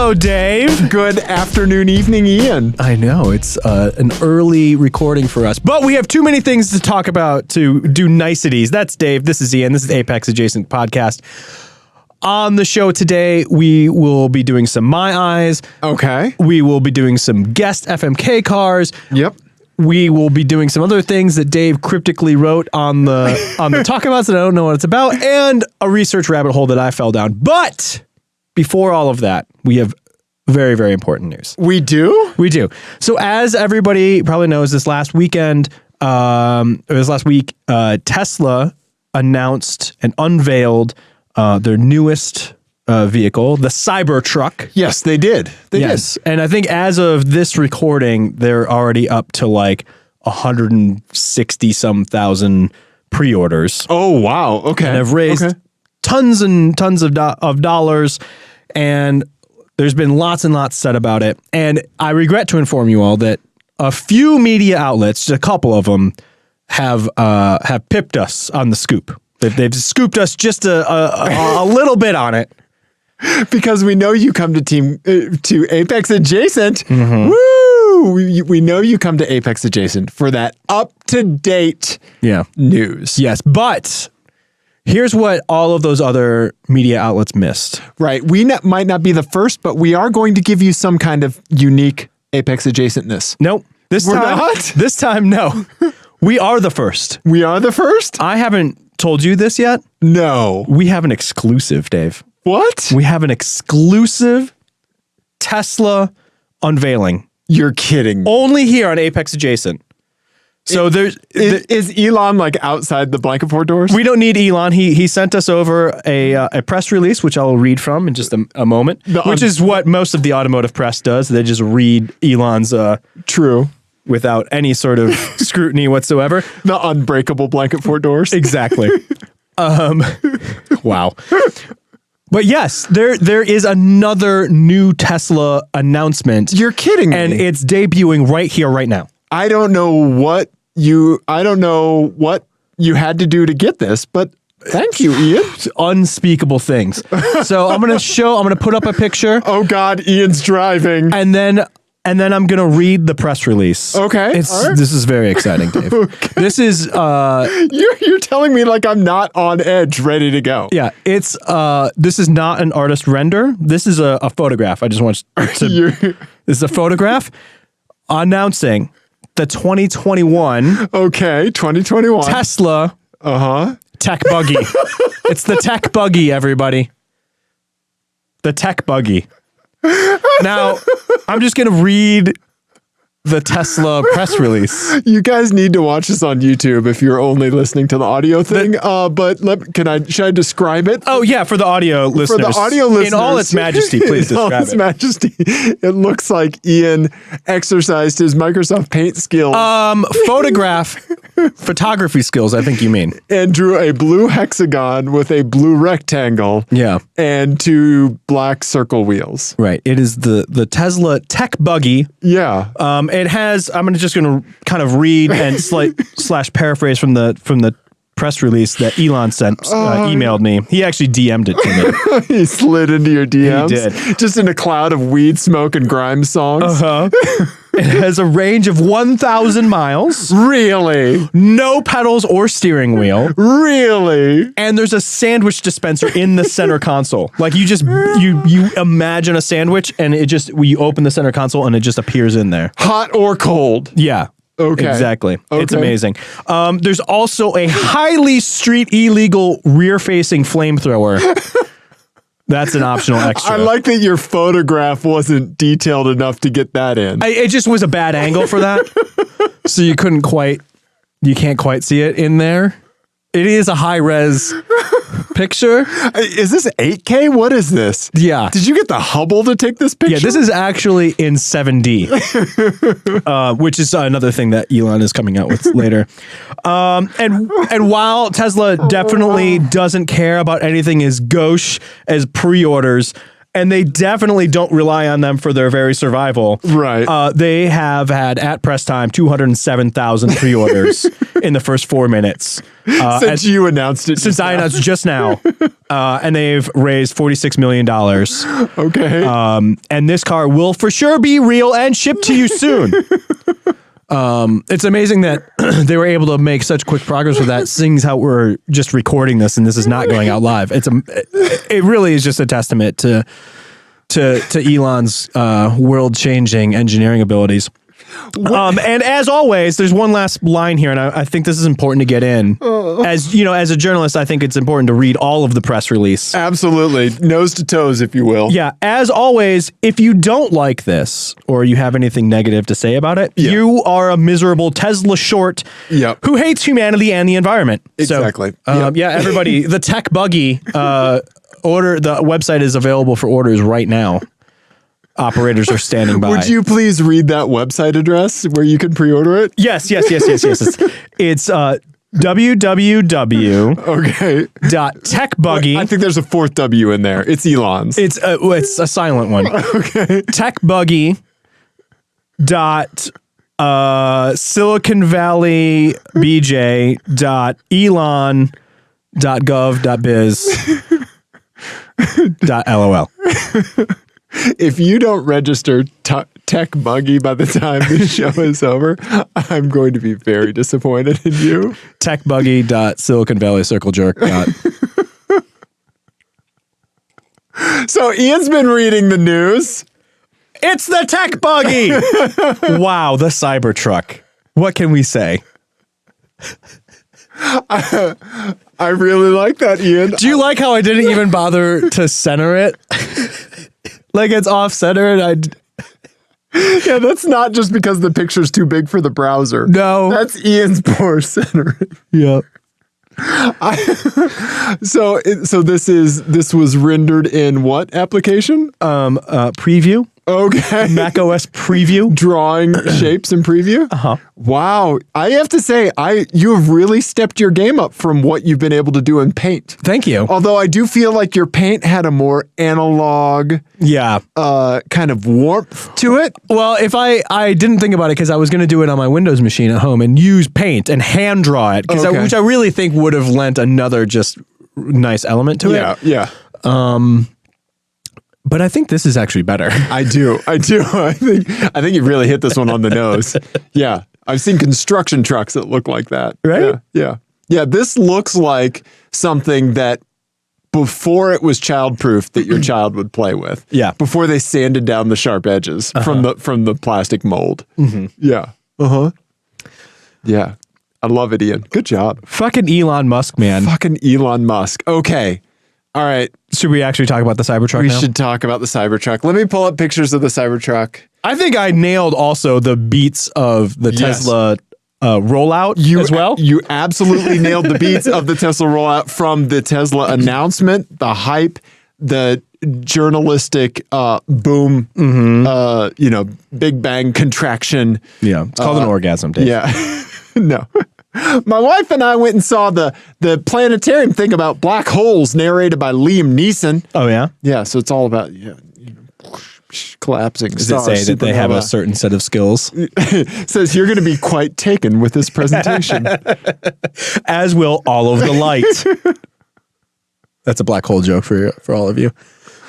Hello, Dave. Good afternoon, evening, Ian. I know, it's an early recording for us, but we have too many things to talk about to do niceties. That's Dave. This is Ian. This is Apex Adjacent Podcast. On the show today, we will be doing some My Eyes. Okay. We will be doing some guest FMK cars. Yep. We will be doing some other things that Dave cryptically wrote on the Talk Abouts that I don't know what it's about, and a research rabbit hole that I fell down. But before all of that, we have very, very important news. We do? We do. So as everybody probably knows, this last week, Tesla announced and unveiled their newest vehicle, the Cybertruck. Yes, they did. They did. And I think as of this recording, they're already up to like 160 some thousand pre-orders. Oh, wow. Okay. And have raised tons and tons of dollars, and there's been lots and lots said about it. And I regret to inform you all that a few media outlets, just a couple of them, have pipped us on the scoop. They've scooped us just a little bit on it. Because we know you come to Apex Adjacent. Mm-hmm. Woo! We know you come to Apex Adjacent for that up-to-date news. Yes, but here's what all of those other media outlets missed. Right. We might not be the first, but we are going to give you some kind of unique Apex Adjacentness. Nope. This time, no. We are the first. We are the first? I haven't told you this yet. No. We have an exclusive, Dave. What? We have an exclusive Tesla unveiling. You're kidding. Only here on Apex Adjacent. So is Elon like outside the blanket fort doors? We don't need Elon. He sent us over a press release, which I'll read from in just a moment, which is what most of the automotive press does. They just read Elon's true without any sort of scrutiny whatsoever. The unbreakable blanket fort doors. Exactly. Wow. But yes, there is another new Tesla announcement. You're kidding me. And it's debuting right here, right now. I don't know what you had to do to get this, but thank you, Ian. Unspeakable things. So I'm going to put up a picture. Oh God, Ian's driving. And then I'm going to read the press release. Okay. This is very exciting, Dave. Okay. This is you're telling me like I'm not on edge, ready to go. Yeah, this is not an artist render. This is a photograph. I just want to this is a photograph announcing the 2021 Tesla Tech Buggy. It's the Tech Buggy, everybody. The Tech Buggy. Now, I'm just going to read the Tesla press release. You guys need to watch this on YouTube if you're only listening to the audio thing. But should I describe it? Oh yeah, for the audio listeners. For the audio listeners, in all its majesty, please describe it. In all its majesty, it looks like Ian exercised his Microsoft Paint skills. Photography skills, I think you mean. And drew a blue hexagon with a blue rectangle. Yeah. And 2 black circle wheels. Right. It is the Tesla Tech Buggy. Yeah. It has. I'm just going to kind of read and slash paraphrase from the press release that Elon emailed me. He actually DM'd it to me. He slid into your DMs. He did. Just in a cloud of weed smoke and grime songs. It has a range of 1,000 miles. Really? No pedals or steering wheel. Really? And there's a sandwich dispenser in the center console. Like you imagine a sandwich and you open the center console and it just appears in there. Hot or cold? Yeah. Okay. Exactly. Okay. It's amazing. There's also a highly street illegal rear-facing flamethrower. That's an optional extra. I like that your photograph wasn't detailed enough to get that in. It just was a bad angle for that. So you can't quite see it in there. It is a high-res picture. Is this 8K? What is this? Yeah. Did you get the Hubble to take this picture? Yeah, this is actually in 7D, which is another thing that Elon is coming out with later. And while Tesla definitely doesn't care about anything as gauche as pre-orders, and they definitely don't rely on them for their very survival. Right. They have had at press time 207,000 pre-orders in the first 4 minutes. Since you announced it. Since I announced just now. And they've raised $46 million. Okay. And this car will for sure be real and shipped to you soon. It's amazing that they were able to make such quick progress with that, seeing how we're just recording this and this is not going out live. It really is just a testament to Elon's world-changing engineering abilities. And as always, there's one last line here, and I think this is important to get in. As you know, as a journalist, I think it's important to read all of the press release. Absolutely. Nose to toes, if you will. Yeah. As always, if you don't like this or you have anything negative to say about it, you are a miserable Tesla short who hates humanity and the environment. Exactly. So, yeah, everybody, the Tech Buggy the website is available for orders right now. Operators are standing by. Would you please read that website address where you can pre-order it? Yes. It's www.techbuggy. I think there's a fourth W in there. It's Elon's. It's a silent one. Okay. Techbuggy. Silicon Valley BJ. Elon.gov.biz. .lol. If you don't register Tech Buggy by the time this show is over, I'm going to be very disappointed in you. Techbuggy.SiliconValleyCircleJerk. So Ian's been reading the news. It's the Tech Buggy. Wow, the Cybertruck. What can we say? I really like that, Ian. Do you like how I didn't even bother to center it? Like it's off center and Yeah, that's not just because the picture's too big for the browser. No. That's Ian's poor centering. Yeah. So this was rendered in what application? Preview. Okay. Mac OS Preview. Drawing shapes in Preview? Uh-huh. Wow. I have to say, you have really stepped your game up from what you've been able to do in Paint. Thank you. Although I do feel like your Paint had a more analog kind of warmth to it. Well, if I didn't think about it because I was going to do it on my Windows machine at home and use Paint and hand draw it, which I really think would have lent another just nice element to it. Yeah. But I think this is actually better. I do. I think you really hit this one on the nose. Yeah. I've seen construction trucks that look like that. Right? Yeah. This looks like something that before it was childproof that your child would play with. Yeah. Before they sanded down the sharp edges from the plastic mold. Mm-hmm. Yeah. Uh-huh. Yeah. I love it, Ian. Good job. Fucking Elon Musk, man. Fucking Elon Musk. Okay. All right. Should we actually talk about the Cybertruck now? We should talk about the Cybertruck. Let me pull up pictures of the Cybertruck. I think I nailed also the beats of the Tesla rollout as well. You absolutely nailed the beats of the Tesla rollout from the Tesla announcement, the hype, the journalistic boom, big bang contraction. Yeah, it's called an orgasm, Dave. Yeah. No. My wife and I went and saw the planetarium thing about black holes narrated by Liam Neeson. Oh, yeah? Yeah, so it's all about collapsing Does stars. it say that they have a certain set of skills? It says you're going to be quite taken with this presentation. As will all of the light. That's a black hole joke for all of you.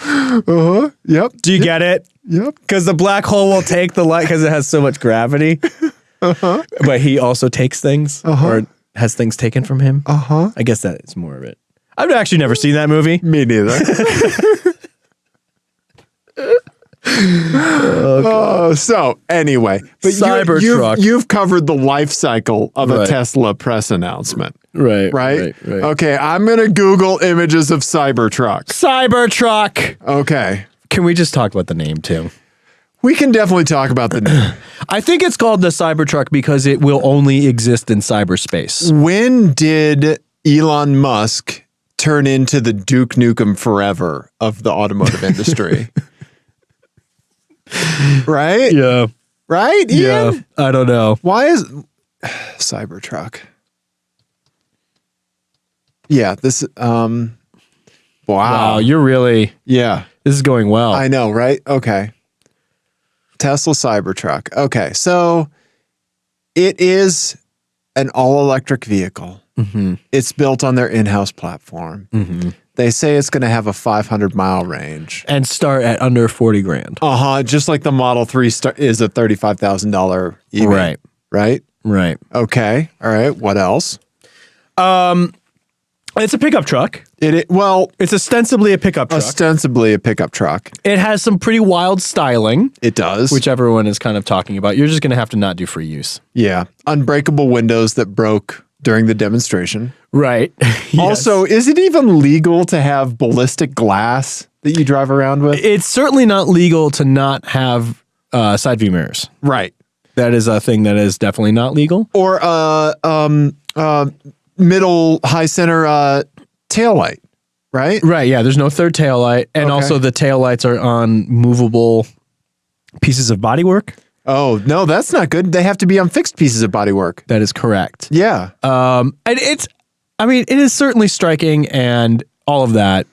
Uh-huh. Yep. Do you get it? Yep. Because the black hole will take the light because it has so much gravity. Uh-huh. But he also takes things or has things taken from him. Uh-huh. I guess that is more of it. I've actually never seen that movie. Me neither. So anyway, but Cybertruck. You've covered the life cycle of a Tesla press announcement. Right. Okay, I'm going to Google images of Cybertruck. Cybertruck. Okay. Can we just talk about the name too? We can definitely talk about the name. I think it's called the Cybertruck because it will only exist in cyberspace. When did Elon Musk turn into the Duke Nukem Forever of the automotive industry? Right? Yeah. Right, Ian? Yeah. I don't know. Why is Cybertruck? Yeah, this Wow. You're really, Yeah. this is going well. I know, right? Okay. Tesla Cybertruck. Okay. So it is an all-electric vehicle. It's built on their in-house platform. They say it's going to have a 500-mile range. And start at under 40 grand. Just like the Model 3 is a $35,000 EV. Right. Right? Right. Okay. All right. What else? It's a pickup truck. Well, It's ostensibly a pickup truck. ostensibly a pickup truck. It has some pretty wild styling, It does. which everyone is kind of talking about. You're just going to have to not do free use. Yeah. Unbreakable windows that broke during the demonstration. Right. Also, is it even legal to have ballistic glass that you drive around with? It's certainly not legal to not have side view mirrors. Right. That is a thing that is definitely not legal. Or middle high center tail light, right? Right. Yeah. There's no third tail light. And also the tail lights are on movable pieces of bodywork. Oh, no, that's not good. They have to be on fixed pieces of bodywork. That is correct. Yeah. And it is certainly striking and all of that.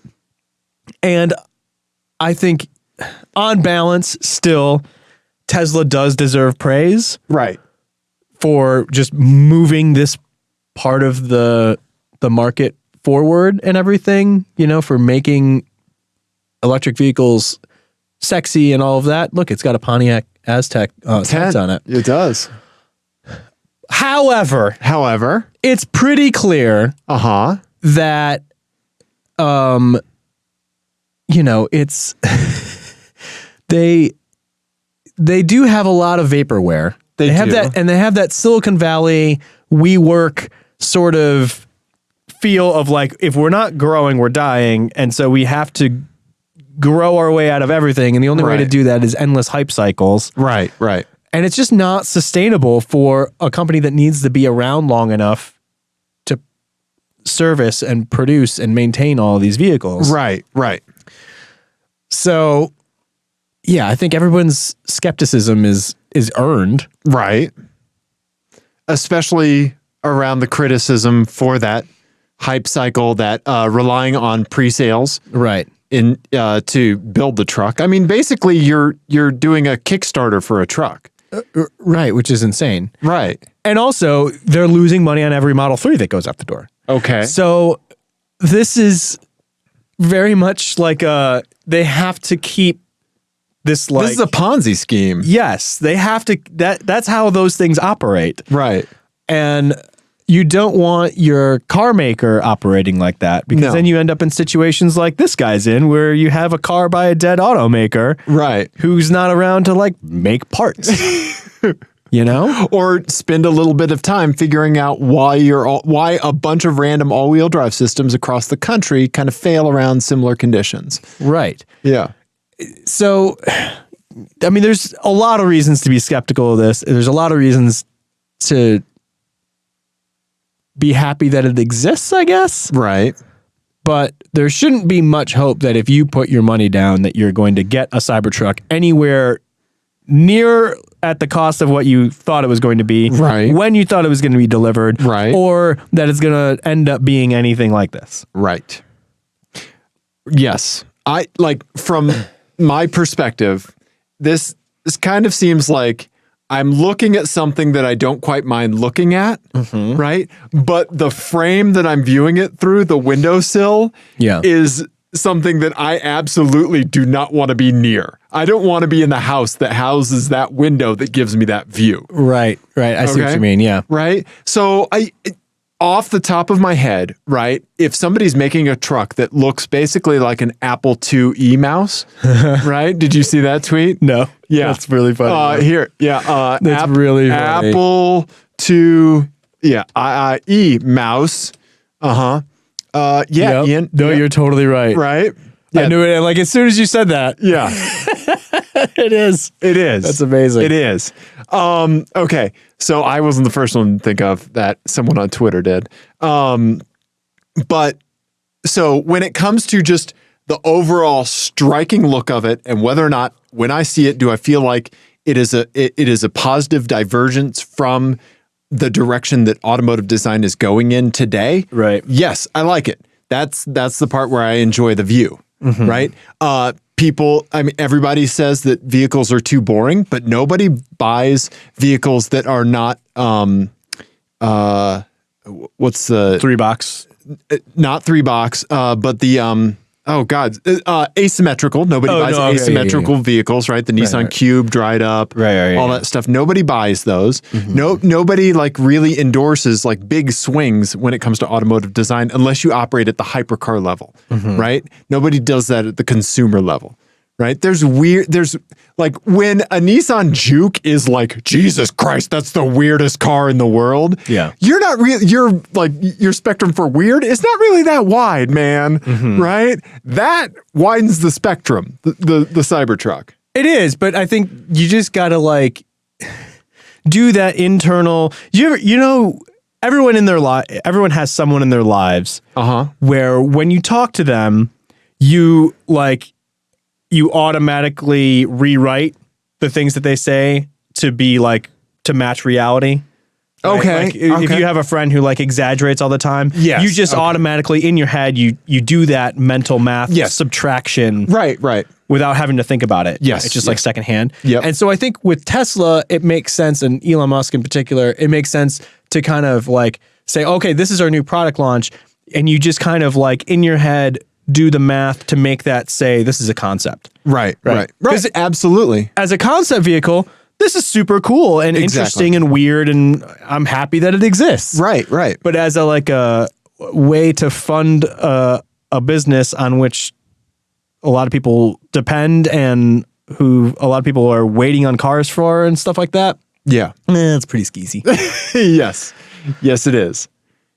And I think on balance, still, Tesla does deserve praise Right. for just moving this part of the market forward and everything, for making electric vehicles sexy and all of that. Look, it's got a Pontiac Aztec tent on it. It does. However, it's pretty clear that, it's they do have a lot of vaporware. They have do. that, and they have that Silicon Valley WeWork sort of feel of like, if we're not growing, we're dying, and so we have to grow our way out of everything, and the only way to do that is endless hype cycles. Right. And it's just not sustainable for a company that needs to be around long enough to service and produce and maintain all of these vehicles. Right. So, yeah, I think everyone's skepticism is earned. Right. Especially around the criticism for that hype cycle, that relying on pre-sales. Right. To build the truck. I mean, basically, you're doing a Kickstarter for a truck. Right, which is insane. Right. And also, they're losing money on every Model 3 that goes out the door. Okay. So this is very much like they have to keep this like... This is a Ponzi scheme. Yes, they have to... That's how those things operate. Right. And you don't want your car maker operating like that, because then you end up in situations like this guy's in, where you have a car by a dead automaker, right, who's not around to like make parts. Or spend a little bit of time figuring out why a bunch of random all-wheel drive systems across the country kind of fail around similar conditions. Right. Yeah. So, I mean, there's a lot of reasons to be skeptical of this. There's a lot of reasons to be happy that it exists, I guess. Right. But there shouldn't be much hope that if you put your money down that you're going to get a Cybertruck anywhere near at the cost of what you thought it was going to be, right, when you thought it was going to be delivered, right, or that it's going to end up being anything like this. Right. Yes. From my perspective, this kind of seems like I'm looking at something that I don't quite mind looking at, right? But the frame that I'm viewing it through, the windowsill, is something that I absolutely do not want to be near. I don't want to be in the house that houses that window that gives me that view. Right. I see what you mean, yeah. Right? So off the top of my head, right, if somebody's making a truck that looks basically like an Apple IIe mouse, right? Did you see that tweet? No. Yeah. That's really funny. That's really funny. Apple II, E mouse. Ian. No, you're totally right. Right? I knew it. Like, as soon as you said that. Yeah. It is. That's amazing. It is. Okay. So I wasn't the first one to think of that. Someone on Twitter did. But so when it comes to just the overall striking look of it, and whether or not when I see it, do I feel like it is a positive divergence from the direction that automotive design is going in today? Right. Yes, I like it. That's the part where I enjoy the view, Mm-hmm. right? Everybody says that vehicles are too boring, but nobody buys vehicles that are not, what's the $3. not 3-box, but the asymmetrical. Nobody buys asymmetrical vehicles, right? The Nissan Cube dried up, all that stuff. Nobody buys those. Mm-hmm. Nobody like really endorses like big swings when it comes to automotive design, unless you operate at the hypercar level, Mm-hmm. right? Nobody does that at the consumer level. Right? There's like when a Nissan Juke is like, Jesus Christ, that's the weirdest car in the world. Yeah. Your spectrum for weird is not really that wide, man. Mm-hmm. Right? That widens the spectrum, the Cybertruck. It is, but I think you just gotta like do that internal. Everyone everyone has someone in their lives where when you talk to them, you automatically rewrite the things that they say to be like to match reality. Right? Okay. Like, if you have a friend who like exaggerates all the time, Yes. you just automatically in your head you do that mental math subtraction, Right. without having to think about it. Yes. It's just like secondhand. Yep. And so I think with Tesla, it makes sense, and Elon Musk in particular, it makes sense to kind of like say, okay, this is our new product launch, and you just kind of like in your head do the math to make that say this is a concept. Right. 'Cause Absolutely. as a concept vehicle, this is super cool and interesting and weird, and I'm happy that it exists. Right. But as a way to fund a business on which a lot of people depend and who a lot of people are waiting on cars for and stuff like that, Yeah. it's pretty skeezy. Yes, it is.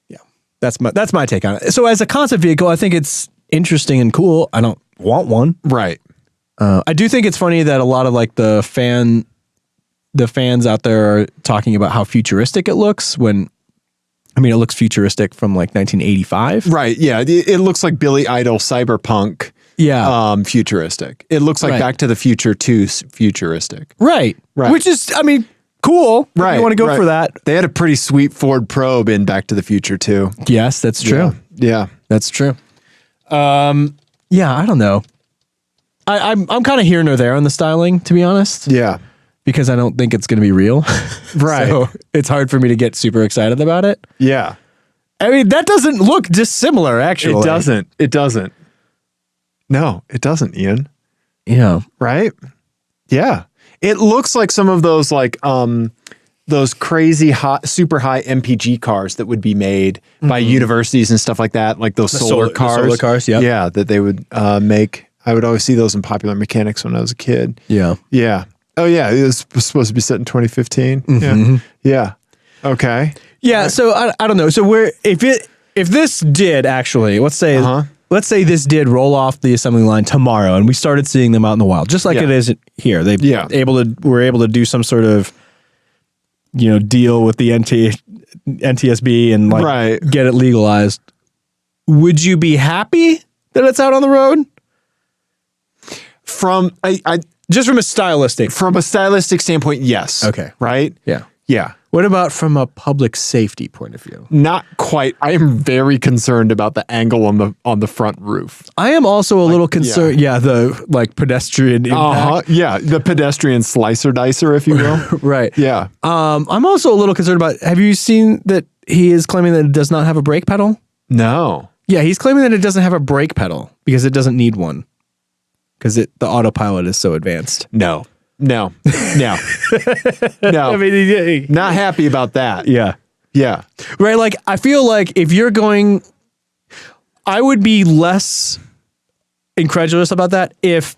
Yeah, that's my take on it. So as a concept vehicle, I think it's interesting and cool. I don't want one. Right. I do think it's funny that a lot of like the fans out there are talking about how futuristic it looks when, I mean, it looks futuristic from like 1985. Right. Yeah. It looks like Billy Idol cyberpunk. Yeah. Futuristic. It looks like Right. Back to the Future 2 futuristic. Right. Which is, I mean, cool. Right. If you want to go for that. They had a pretty sweet Ford Probe in Back to the Future 2. Yes, that's true. Yeah. That's true. Yeah, I don't know. I'm kind of here nor there on the styling, to be honest, Yeah. because I don't think it's going to be real. Right. So it's hard for me to get super excited about it. Yeah. I mean, that doesn't look dissimilar, actually. It doesn't. No, it doesn't, Ian. Yeah. Right? Yeah. It looks like some of those like those crazy hot, super high MPG cars that would be made by universities and stuff like that, like those solar cars. The solar cars, yep. Yeah, that they would make. I would always see those in Popular Mechanics when I was a kid. Yeah. Yeah. Oh yeah, it was supposed to be set in 2015. Mm-hmm. Yeah. Okay. Yeah. So I don't know. So if this did actually, let's say this did roll off the assembly line tomorrow, and we started seeing them out in the wild, just like it is here. We're able to do some sort of, deal with the NTSB and like get it legalized. Would you be happy that it's out on the road? Just from a stylistic standpoint, yes. Okay. Right? Yeah. Yeah. What about from a public safety point of view? Not quite. I am very concerned about the angle on the front roof. I am also a little concerned. Yeah, the like pedestrian impact. Yeah, the pedestrian slicer dicer, if you will. Right. Yeah. I'm also a little concerned about. Have you seen that he is claiming that it does not have a brake pedal? No. Yeah, he's claiming that it doesn't have a brake pedal because it doesn't need one. Because the autopilot is so advanced. No. I mean, not happy about that. Yeah. Yeah. Right. Like, I feel like if you're going, I would be less incredulous about that if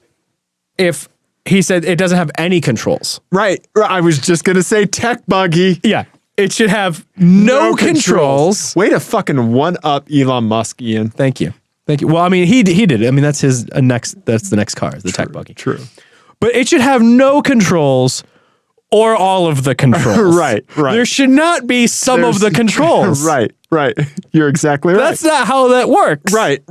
he said it doesn't have any controls. Right. I was just going to say Tech Buggy. Yeah. It should have no controls. Way to fucking one up Elon Musk, Ian. Thank you. Well, I mean, he did it. I mean, that's that's the next car, the Tech Buggy. True. But it should have no controls or all of the controls. Right. There should not be some of the controls. Right. You're exactly right. That's not how that works. Right.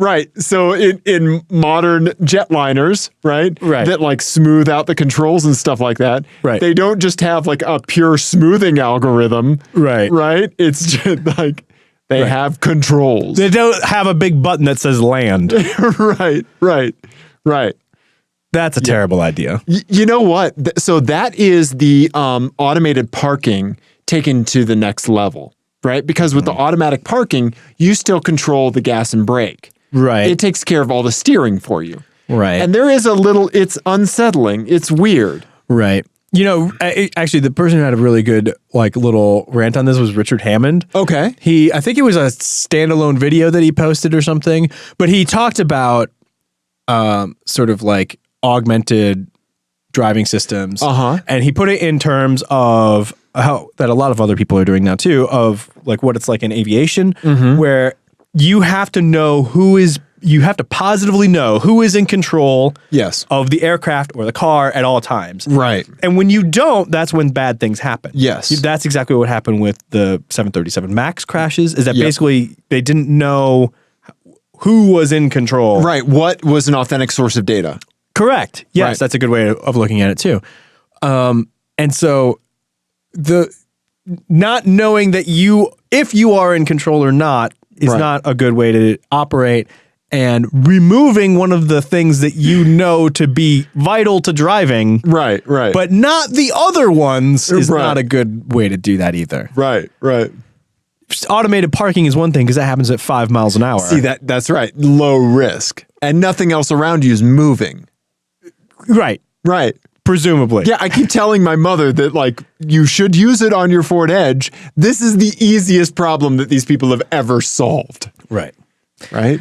So in modern jetliners, right, that like smooth out the controls and stuff like that, right, they don't just have like a pure smoothing algorithm, right. It's just like They have controls. They don't have a big button that says land. Right. That's a terrible idea. You know what? So that is the automated parking taken to the next level, right? Because with the automatic parking, you still control the gas and brake. Right. It takes care of all the steering for you. Right. And there is it's unsettling. It's weird. Right. You know, actually, the person who had a really good little rant on this was Richard Hammond. Okay. I think it was a standalone video that he posted or something, but he talked about sort of augmented driving systems. And he put it in terms of how that a lot of other people are doing now too, of what it's like in aviation, where you have to know you have to positively know who is in control of the aircraft or the car at all times. Right. And when you don't, that's when bad things happen. Yes. That's exactly what happened with the 737 MAX crashes, is that basically they didn't know who was in control. Right. What was an authentic source of data? Correct. Yes, Right. that's a good way of looking at it too. And so the not knowing that if you are in control or not is not a good way to operate, and removing one of the things that you know to be vital to driving. Right. But not the other ones is not a good way to do that either. Right. Just automated parking is one thing because that happens at 5 miles an hour. See, that's right. Low risk. And nothing else around you is moving. Right. Presumably. Yeah, I keep telling my mother that you should use it on your Ford Edge. This is the easiest problem that these people have ever solved. Right. Right?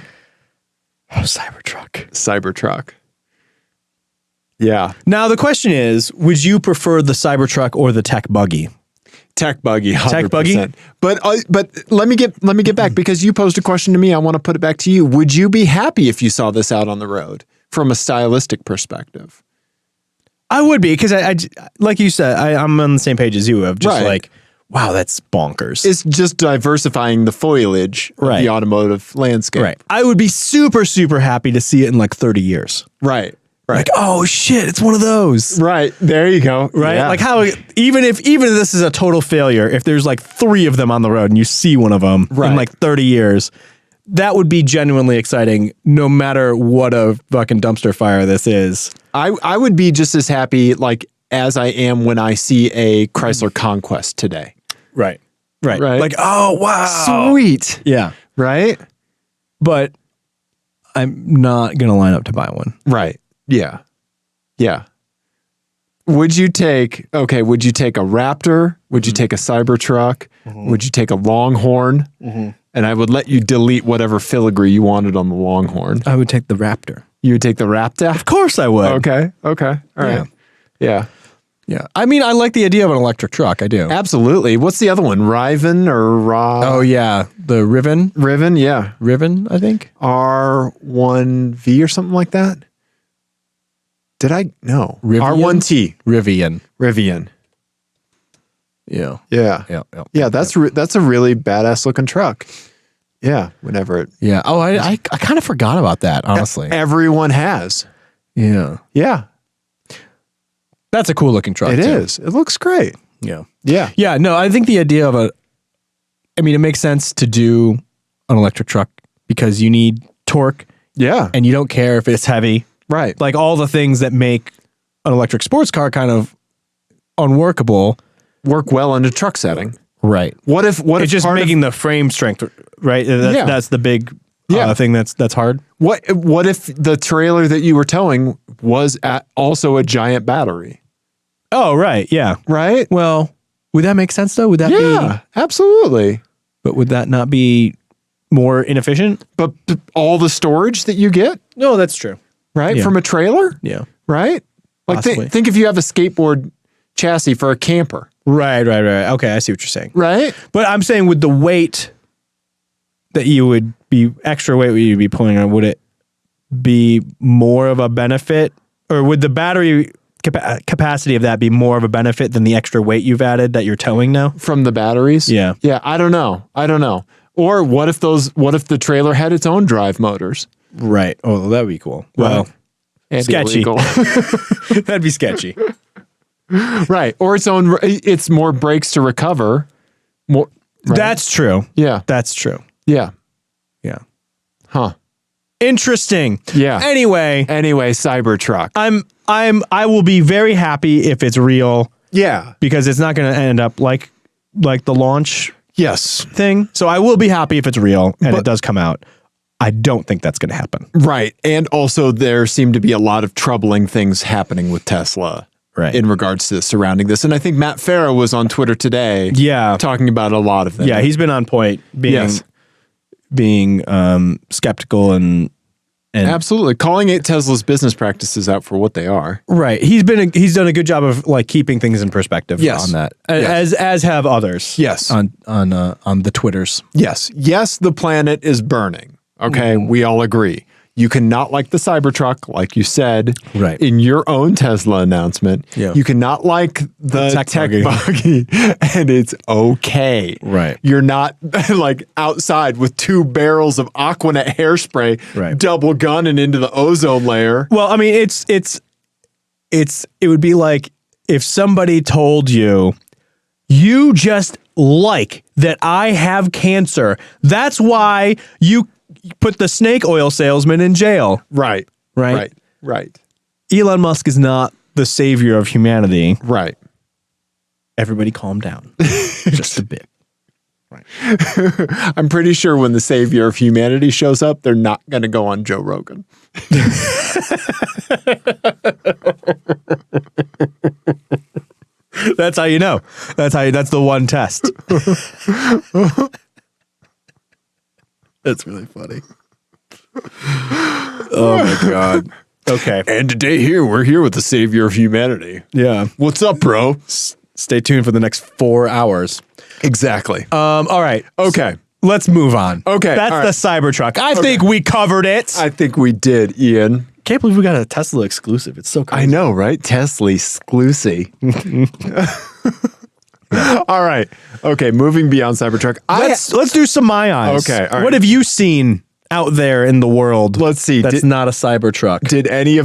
Oh, Cybertruck. Cybertruck. Yeah. Now the question is, would you prefer the Cybertruck or the Tech Buggy? Tech Buggy, 100%. Tech Buggy? But let me get back, because you posed a question to me. I want to put it back to you. Would you be happy if you saw this out on the road from a stylistic perspective? I would be, because I like you said, I'm on the same page as you of just wow, that's bonkers. It's just diversifying the foliage of the automotive landscape. Right. I would be super, super happy to see it in 30 years. Right. Oh shit, it's one of those. Right. There you go. Right. Yeah. How even if this is a total failure, if there's 3 of them on the road and you see one of them in 30 years, that would be genuinely exciting, no matter what a fucking dumpster fire this is. I would be just as happy as I am when I see a Chrysler Conquest today. Right. Oh wow. Sweet. Yeah. Right. But I'm not gonna line up to buy one. Right. Yeah. Would you take a Raptor? Would you take a Cybertruck? Would you take a Longhorn? And I would let you delete whatever filigree you wanted on the Longhorn. I would take the Raptor. You would take the Raptor? Of course I would. Okay. All right. Yeah. I mean, I like the idea of an electric truck. I do. Absolutely. What's the other one? Riven or Oh yeah, the Riven. Riven, yeah. Riven, I think. R1V or something like that. Did I? No. Rivian? R1T. Rivian. Yeah. Yeah. That's a really badass looking truck. Yeah. Whenever it. Yeah. Oh, I kind of forgot about that, honestly. Everyone has. Yeah. Yeah. That's a cool looking truck. It is. It looks great. Yeah. Yeah. No, I think the idea of it makes sense to do an electric truck because you need torque. Yeah. And you don't care if it's heavy. Right. All the things that make an electric sports car kind of unworkable work well in a truck setting. Right. What if it's just making the frame strength, right? That's the big thing that's hard. What if the trailer that you were towing was also a giant battery? Oh, right. Yeah. Right? Well, would that make sense though? Would that be? Absolutely. But would that not be more inefficient? But all the storage that you get? No, that's true. Right? Yeah. From a trailer? Yeah. Right? Think if you have a skateboard chassis for a camper. Right. Okay, I see what you're saying. Right? But I'm saying with the weight that extra weight you'd be pulling on, would it be more of a benefit? Or would the battery capacity of that be more of a benefit than the extra weight you've added that you're towing now? From the batteries? Yeah. Yeah, I don't know. Or what if the trailer had its own drive motors? Right. Oh, that would be cool. Well, sketchy. That'd be sketchy. Right. Or it's more brakes to recover. More Right? That's true. Yeah. That's true. Yeah. Yeah. Huh. Interesting. Yeah. Anyway, Cybertruck. I will be very happy if it's real Yeah. because it's not going to end up like the launch Yes. thing. So I will be happy if it's real and it does come out. I don't think that's going to happen. Right. And also there seem to be a lot of troubling things happening with Tesla. Right. In regards to surrounding this. And I think Matt Farah was on Twitter today. Yeah. Talking about a lot of them. Yeah, he's been on point being skeptical and absolutely calling it Tesla's business practices out for what they are. Right. He's done a good job of like keeping things in perspective on that. As have others. Yes. On the Twitters. Yes. Yes, the planet is burning. Okay. We all agree. You cannot like the Cybertruck, like you said, right. in your own Tesla announcement. Yeah. You cannot like the Tech Buggy, and it's okay. Right. You're not like outside with 2 barrels of Aquanet hairspray, right. double gunning into the ozone layer. Well, I mean, it would be like if somebody told you, you just like that I have cancer. That's why you put the snake oil salesman in jail. Right. Right. Right. Right. Elon Musk is not the savior of humanity. Right. Everybody calm down. Just a bit. Right. I'm pretty sure when the savior of humanity shows up, they're not going to go on Joe Rogan. That's how you know. That's the one test. That's really funny. Oh my God. Okay. And today we're here with the savior of humanity. Yeah. What's up, bro? Stay tuned for the next 4 hours. Exactly. All right. Okay. Let's move on. Okay. That's the Cybertruck. I think we covered it. I think we did, Ian. Can't believe we got a Tesla exclusive. It's so crazy. I know, right? Tesla exclusive. All right. Okay. Moving beyond Cybertruck. Let's do some my eyes. Okay. All right. What have you seen out there in the world? Let's see. That's not a Cybertruck. Did any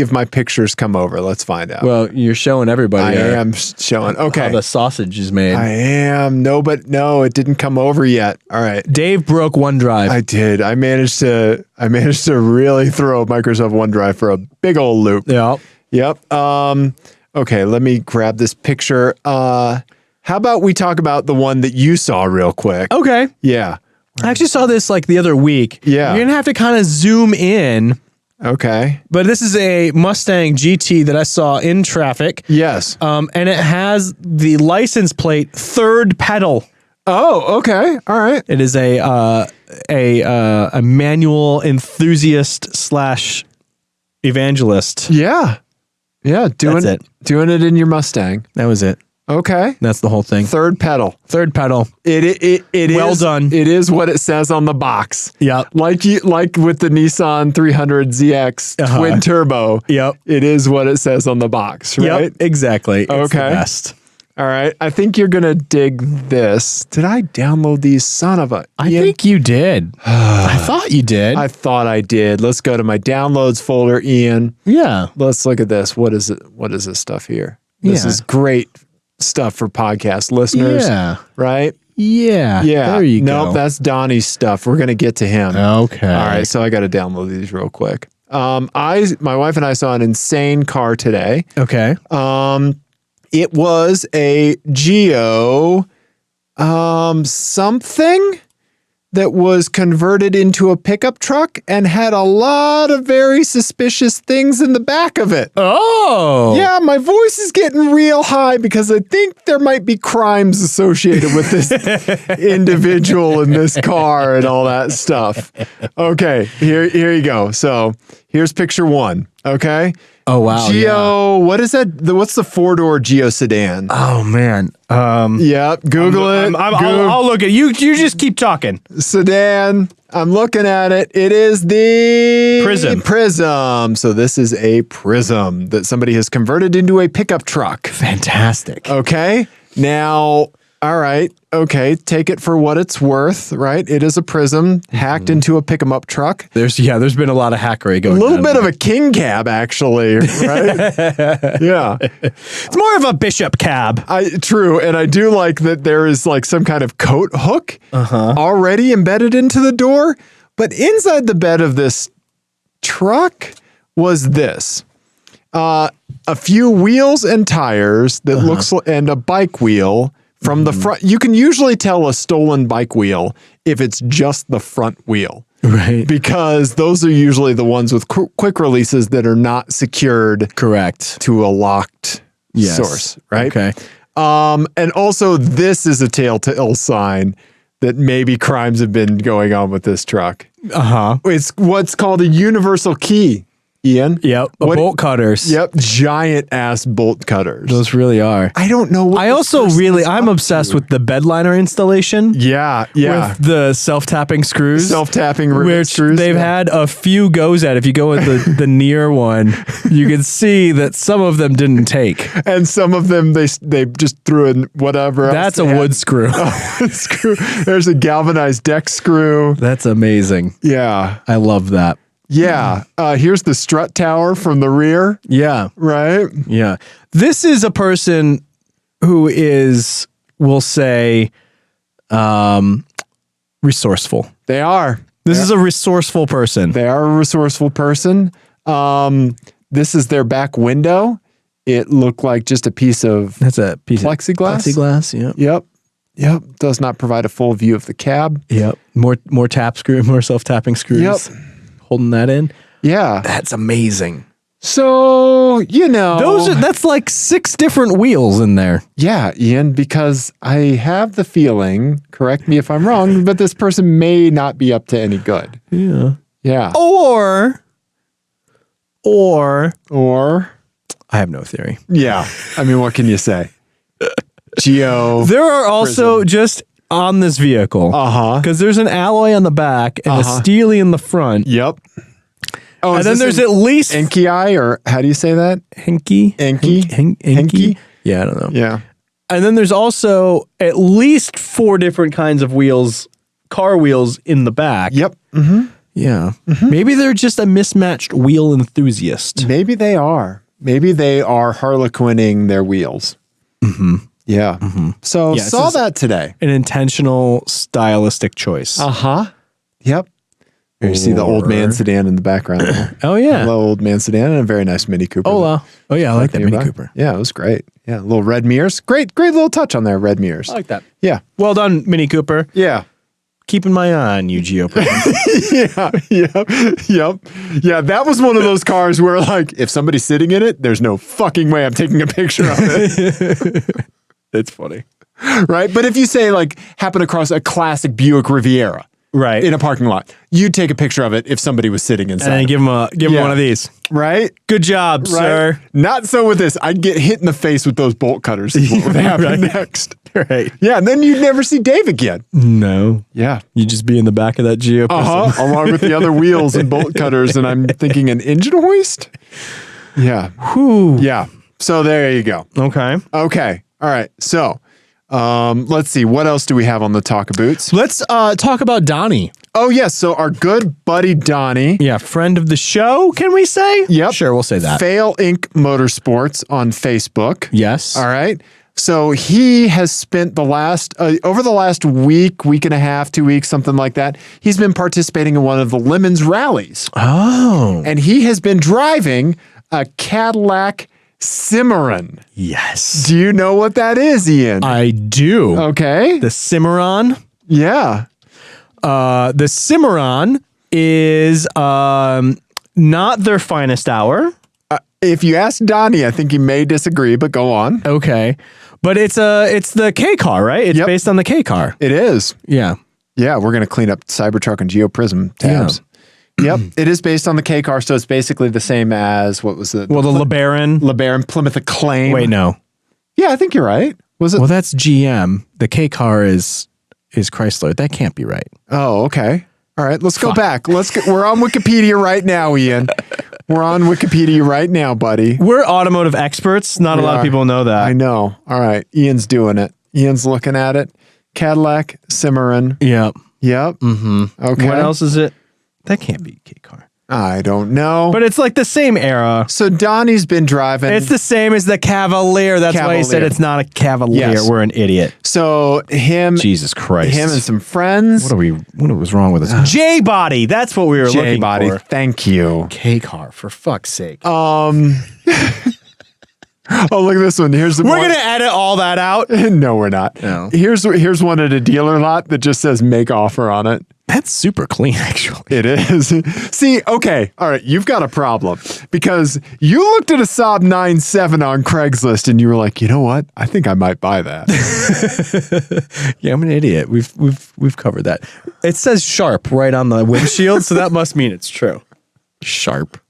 of my pictures come over? Let's find out. Well, you're showing everybody. I am showing. Okay. How the sausage is made. I am. No, it didn't come over yet. All right. Dave broke OneDrive. I did. I managed to really throw Microsoft OneDrive for a big old loop. Yeah. Yep. Okay, let me grab this picture. How about we talk about the one that you saw real quick? Okay. Yeah. I actually saw this like the other week. Yeah. You're going to have to kind of zoom in. Okay. But this is a Mustang GT that I saw in traffic. Yes. And it has the license plate third pedal. Oh, okay. All right. It is a manual enthusiast / evangelist. Yeah. Yeah, doing it in your Mustang. That was it. Okay. That's the whole thing. Third pedal. Third pedal. It Well is done. It is what it says on the box. Yep. Like with the Nissan 300 ZX twin turbo. Yep. It is what it says on the box, right? Yep. Exactly. It's Okay. the best. All right. I think you're going to dig this. Did I download these? Son of a... I think you did. I thought you did. I thought I did. Let's go to my downloads folder, Ian. Yeah. Let's look at this. What is it? What is this stuff here? This is great stuff for podcast listeners. Yeah. Right? Yeah. Yeah. There you go. Nope, that's Donnie's stuff. We're going to get to him. Okay. All right. So I got to download these real quick. My wife and I saw an insane car today. Okay. It was a Geo something that was converted into a pickup truck and had a lot of very suspicious things in the back of it. Oh. Yeah, my voice is getting real high because I think there might be crimes associated with this individual in this car and all that stuff. Okay, here you go. So here's picture one. Okay. Oh, wow. Geo, what is that? What's the 4-door Geo sedan? Oh, man. Yep. Google it. I'll look at you. You just keep talking. Sedan. I'm looking at it. It is the Prism. So this is a Prism that somebody has converted into a pickup truck. Fantastic. Okay. Now, All right. Okay. Take it for what it's worth, right? It is a Prism hacked into a pick 'em up truck. There's been a lot of hackery going on. A little bit of a king cab, actually, right? Yeah. It's more of a bishop cab. True. And I do like that there is like some kind of coat hook already embedded into the door. But inside the bed of this truck was this. A few wheels and tires that looks and a bike wheel from the front. You can usually tell a stolen bike wheel if it's just the front wheel. Right. Because those are usually the ones with quick releases that are not secured. Correct. To a locked source, right? Okay. And also this is a telltale sign that maybe crimes have been going on with this truck. It's what's called a universal key. Ian? Yep. Bolt cutters. Yep. Giant ass bolt cutters. Those really are. I don't know what I'm obsessed with the bedliner installation. Yeah. With the self-tapping screws. Self-tapping rivet screws. They've had a few goes at. If you go with the near one, you can see that some of them didn't take. And some of them they just threw in whatever. That's a wood screw. There's a galvanized deck screw. That's amazing. Yeah. I love that. Yeah. Here's the strut tower from the rear. Yeah. Right? Yeah. This is a person who is, we'll say, resourceful. They are. This is a resourceful person. They are a resourceful person. This is their back window. It looked like just a piece of That's a piece plexiglass. Of plexiglass, Yep. Does not provide a full view of the cab. Yep. More tap screw, more self-tapping screws. Yep. Holding that in. Yeah. That's amazing. So, that's like 6 different wheels in there. Yeah, Ian, because I have the feeling, correct me if I'm wrong, but this person may not be up to any good. Yeah. Yeah. Or I have no theory. Yeah. I mean, what can you say? There are also just on this vehicle. Because there's an alloy on the back and a steely in the front. Yep. Oh, and then there's at least Enki, or how do you say that? Enki. Yeah, I don't know. Yeah. And then there's also at least 4 different kinds of wheels, car wheels in the back. Yep. Yeah. Maybe they're just a mismatched wheel enthusiast. Maybe they are. Maybe they are harlequining their wheels. Yeah. So saw that today. An intentional stylistic choice. Yep. Here you see the old man sedan in the background there. Oh, yeah. Hello, old man sedan, and a very nice Mini Cooper. Oh, yeah, I like that Mini Cooper. Yeah, it was great. Yeah, little red mirrors. Great little touch on there, red mirrors. I like that. Yeah. Well done, Mini Cooper. Yeah. Keeping my eye on you, Geo. Yep. Yeah, that was one of those cars where, like, if somebody's sitting in it, there's no fucking way I'm taking a picture of it. It's funny. Right? But if you say, like, happen across a classic Buick Riviera. Right. In a parking lot. You'd take a picture of it if somebody was sitting inside. And then give him one of these. Right? Good job, sir. Not so with this. I'd get hit in the face with those bolt cutters is what would happen next. Right. Yeah, and then you'd never see Dave again. No. Yeah. You'd just be in the back of that Geo. Along with the other wheels and bolt cutters, and I'm thinking an engine hoist? Yeah. Whew. Yeah. So there you go. Okay. All right. So let's see. What else do we have on the Talk of Boots? Let's talk about Donnie. Oh, yes. So our good buddy Donnie. Yeah, friend of the show, can we say? Yep. Sure, we'll say that. Fail Inc. Motorsports on Facebook. Yes. All right. So he has spent the last, over the last week and a half, 2 weeks, something like that, he's been participating in one of the Lemons rallies. Oh. And he has been driving a Cadillac Cimarron. Yes. Do you know what that is, Ian? I do. Okay. The Cimarron. Yeah. The Cimarron is not their finest hour. If you ask Donnie, I think he may disagree, but go on. Okay. But it's the K car, right? It's based on the K car. It is. Yeah. Yeah, we're going to clean up Cybertruck and GeoPrism tabs. Yep. It is based on the K car, so it's basically the same as, what was it? Well, the LeBaron. LeBaron Plymouth Acclaim. Wait, no. Yeah, I think you're right. Was it? Well, that's GM. The K car is Chrysler. That can't be right. Oh, okay. All right, let's go back. We're on Wikipedia right now, Ian. We're on Wikipedia right now, buddy. We're automotive experts. Not a lot of people know that. I know. All right. Ian's doing it. Ian's looking at it. Cadillac Cimarron. Yep. Yep. Okay. What else is it? That can't be a K car. I don't know. But it's like the same era. So Donnie's been driving. It's the same as the Cavalier. That's why he said it's not a Cavalier. Yes. We're an idiot. So Jesus Christ. him and some friends. What was wrong with us? J-body. That's what we were looking J-body. for. Thank you. K car, for fuck's sake. Oh, look at this one. Here's the We're going to edit all that out. No, we're not. No. Here's one at a dealer lot that just says make offer on it. That's super clean, actually. It is. See, okay. All right. You've got a problem because you looked at a Saab 9.7 on Craigslist and you were like, you know what? I think I might buy that. Yeah, I'm an idiot. We've covered that. It says sharp right on the windshield, so that must mean it's true. Sharp.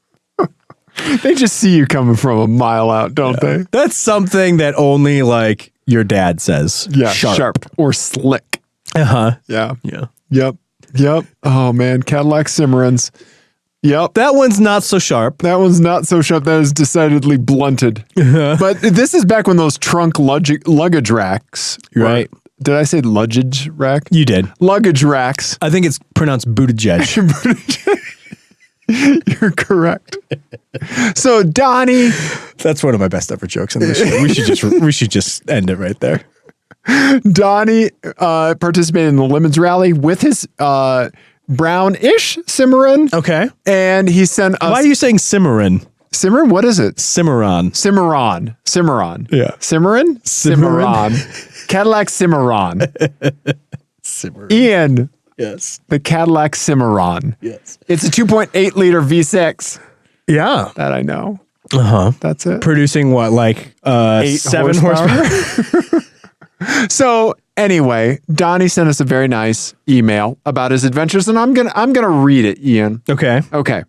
They just see you coming from a mile out, don't they? That's something that only like your dad says. Yeah. Sharp or slick. Uh-huh. Yeah. Yeah. Yep. Oh, man. Cadillac Cimarrons. Yep. That one's not so sharp. That one's not so sharp. That is decidedly blunted. But this is back when those trunk luggage racks. Right. Did I say luggage rack? You did. Luggage racks. I think it's pronounced Buttigieg. You're correct. So Donnie. That's one of my best ever jokes on this show. We should just end it right there. Donnie participated in the Lemons Rally with his brownish Cimarron. Okay. And he sent us. Why are you saying Cimarron? Cimarron? What is it? Cimarron. Yeah. Cimarron. Cadillac Cimarron. Cimarron. Ian. Yes. The Cadillac Cimarron. Yes. It's a 2.8 liter V6. Yeah. That I know. Uh-huh. That's it. Producing what, like 7 horsepower? So anyway, Donnie sent us a very nice email about his adventures, and I'm gonna read it, Ian. Okay. Okay.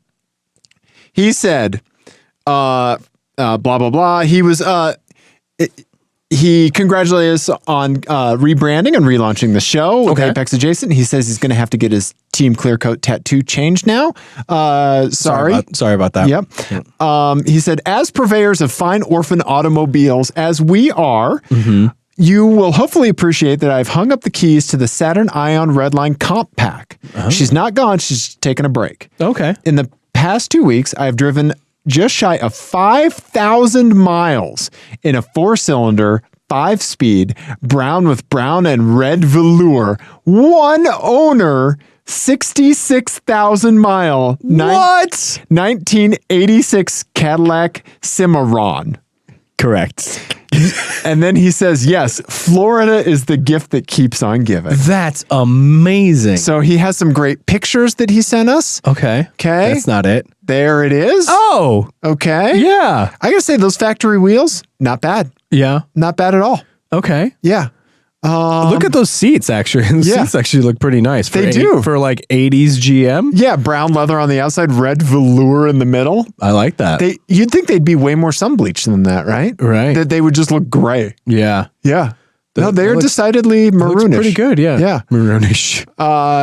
He said, blah blah blah. He congratulated us on rebranding and relaunching the show with Apex Adjacent. He says he's going to have to get his Team Clear Coat tattoo changed now. Sorry about that. Yep. He said, as purveyors of fine orphan automobiles, as we are, you will hopefully appreciate that I've hung up the keys to the Saturn Ion Redline Comp Pack. She's not gone. She's taking a break. Okay. In the past 2 weeks, I've driven just shy of 5,000 miles in a 4-cylinder, 5-speed, brown with brown and red velour, one owner, 66,000 mile. What? 1986 Cadillac Cimarron. Correct. And then he says, yes, Florida is the gift that keeps on giving. That's amazing. So he has some great pictures that he sent us. Okay. Okay. That's not it. There it is. Oh. Okay. Yeah. I gotta say, those factory wheels, not bad. Yeah. Not bad at all. Okay. Yeah. Look at those seats, actually. The seats actually look pretty nice. They do. For like 80s GM. Yeah, brown leather on the outside, red velour in the middle. I like that. You'd think they'd be way more sun bleached than that, right? Right. That they would just look gray. Yeah. Yeah. No, they're decidedly maroonish. Looks pretty good, yeah. Yeah. Maroonish.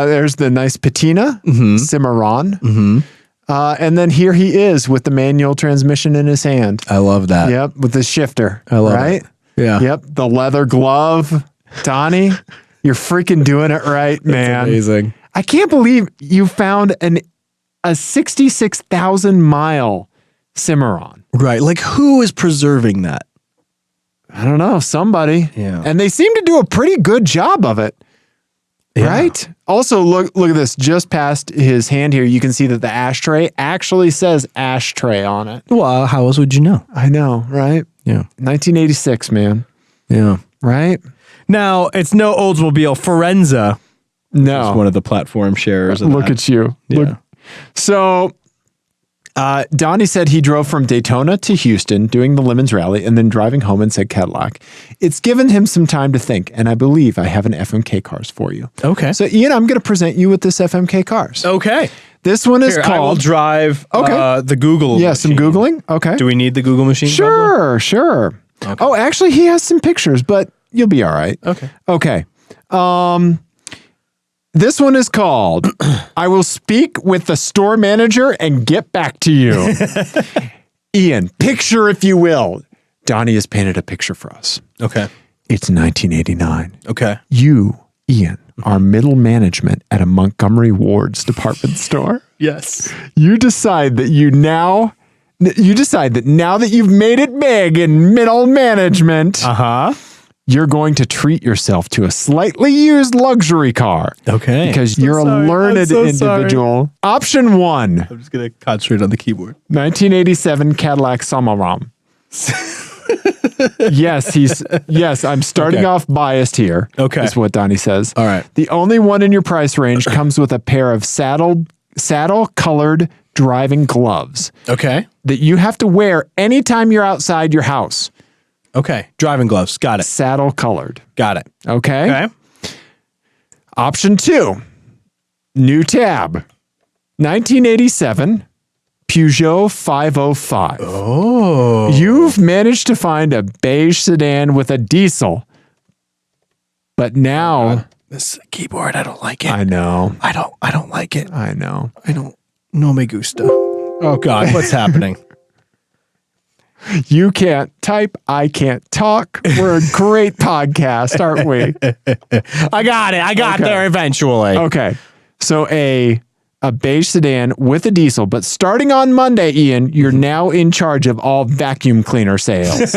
There's the nice patina, Cimarron. And then here he is with the manual transmission in his hand. I love that. Yep, with the shifter. I love right? it. Yeah. Yep, the leather glove. Donnie, you're freaking doing it right, man. That's amazing. I can't believe you found a 66,000 mile Cimarron. Right. Like, who is preserving that? I don't know, somebody. Yeah. And they seem to do a pretty good job of it. Yeah. Right? Also, look at this. Just past his hand here, you can see that the ashtray actually says ashtray on it. Well, how else would you know? I know, right? Yeah. 1986, man. Yeah. Right? Now, it's no Oldsmobile Forenza. No. It's one of the platform sharers. Look at you. Yeah. Look. So, Donnie said he drove from Daytona to Houston doing the Lemons Rally and then driving home and said Cadillac. It's given him some time to think, and I believe I have an FMK Cars for you. Okay. So, Ian, I'm going to present you with this FMK Cars. Okay. This one is Here, I will called... drive the Google Yeah, some machine. Googling. Okay. Do we need the Google machine? Sure. Okay. Oh, actually, he has some pictures, but you'll be all right. Okay. This one is called I Will Speak with the Store Manager and Get Back to You. Ian, picture if you will. Donnie has painted a picture for us. Okay. It's 1989. Okay. You, Ian, are middle management at a Montgomery Ward's department store. Yes. You decide that now that you've made it big in middle management, you're going to treat yourself to a slightly used luxury car. Okay. Because you're a learned individual. Sorry. Option 1. I'm just going to concentrate on the keyboard. 1987 Cadillac Samaram. Yes, I'm starting off biased here. Okay. Is what Donnie says. All right. The only one in your price range comes with a pair of saddle-colored driving gloves. Okay. That you have to wear anytime you're outside your house. Okay. Driving gloves. Got it. Saddle-colored. Got it. Okay. Option 2. New tab. 1987 Peugeot 505. Oh. You've managed to find a beige sedan with a diesel. But now this keyboard, I don't like it. I know. I don't like it. I know. I don't. No me gusta. Oh God, what's happening? You can't type. I can't talk. We're a great podcast, aren't we? I got it. I got there eventually. Okay. So a beige sedan with a diesel, but starting on Monday, Ian, you're now in charge of all vacuum cleaner sales.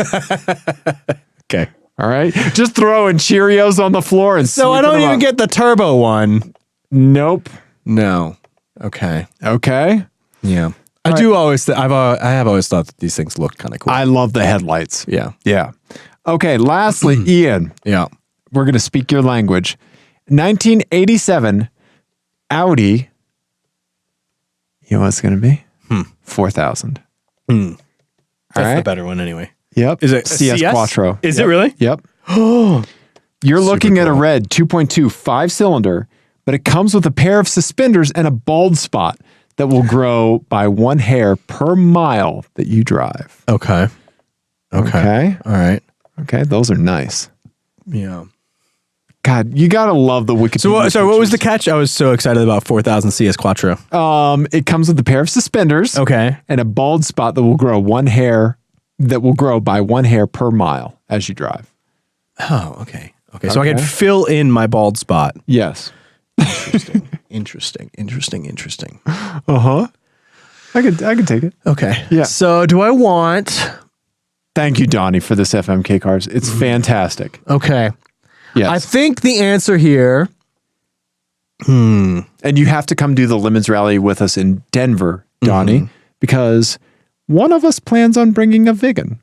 Okay. All right. Just throwing Cheerios on the floor and so I don't even get the turbo one. Nope. No. Okay. Okay. Yeah. I have always thought that these things looked kind of cool. I love the headlights. Yeah. Yeah. Okay. Lastly, Ian. Yeah. We're going to speak your language. 1987 Audi. You know what it's going to be? 4,000. That's the better one anyway. Yep. Is it CS Quattro? Is it really? Yep. You're looking at a red 2.2 5-cylinder, but it comes with a pair of suspenders and a bald spot that will grow by 1 hair per mile that you drive. Okay. All right. Okay. Those are nice. Yeah. God, you gotta love the Wikipedia. So what was the catch? I was so excited about 4,000 CS Quattro. It comes with a pair of suspenders. Okay. And a bald spot that will grow by 1 hair per mile as you drive. Oh, okay. Okay. So I can fill in my bald spot. Yes. Interesting. Uh-huh. I could take it. Okay. Yeah. So do I want... Thank you, Donnie, for this FMK cars. It's fantastic. Okay. Yes. I think the answer here... And you have to come do the Lemons Rally with us in Denver, Donnie, because one of us plans on bringing a vegan.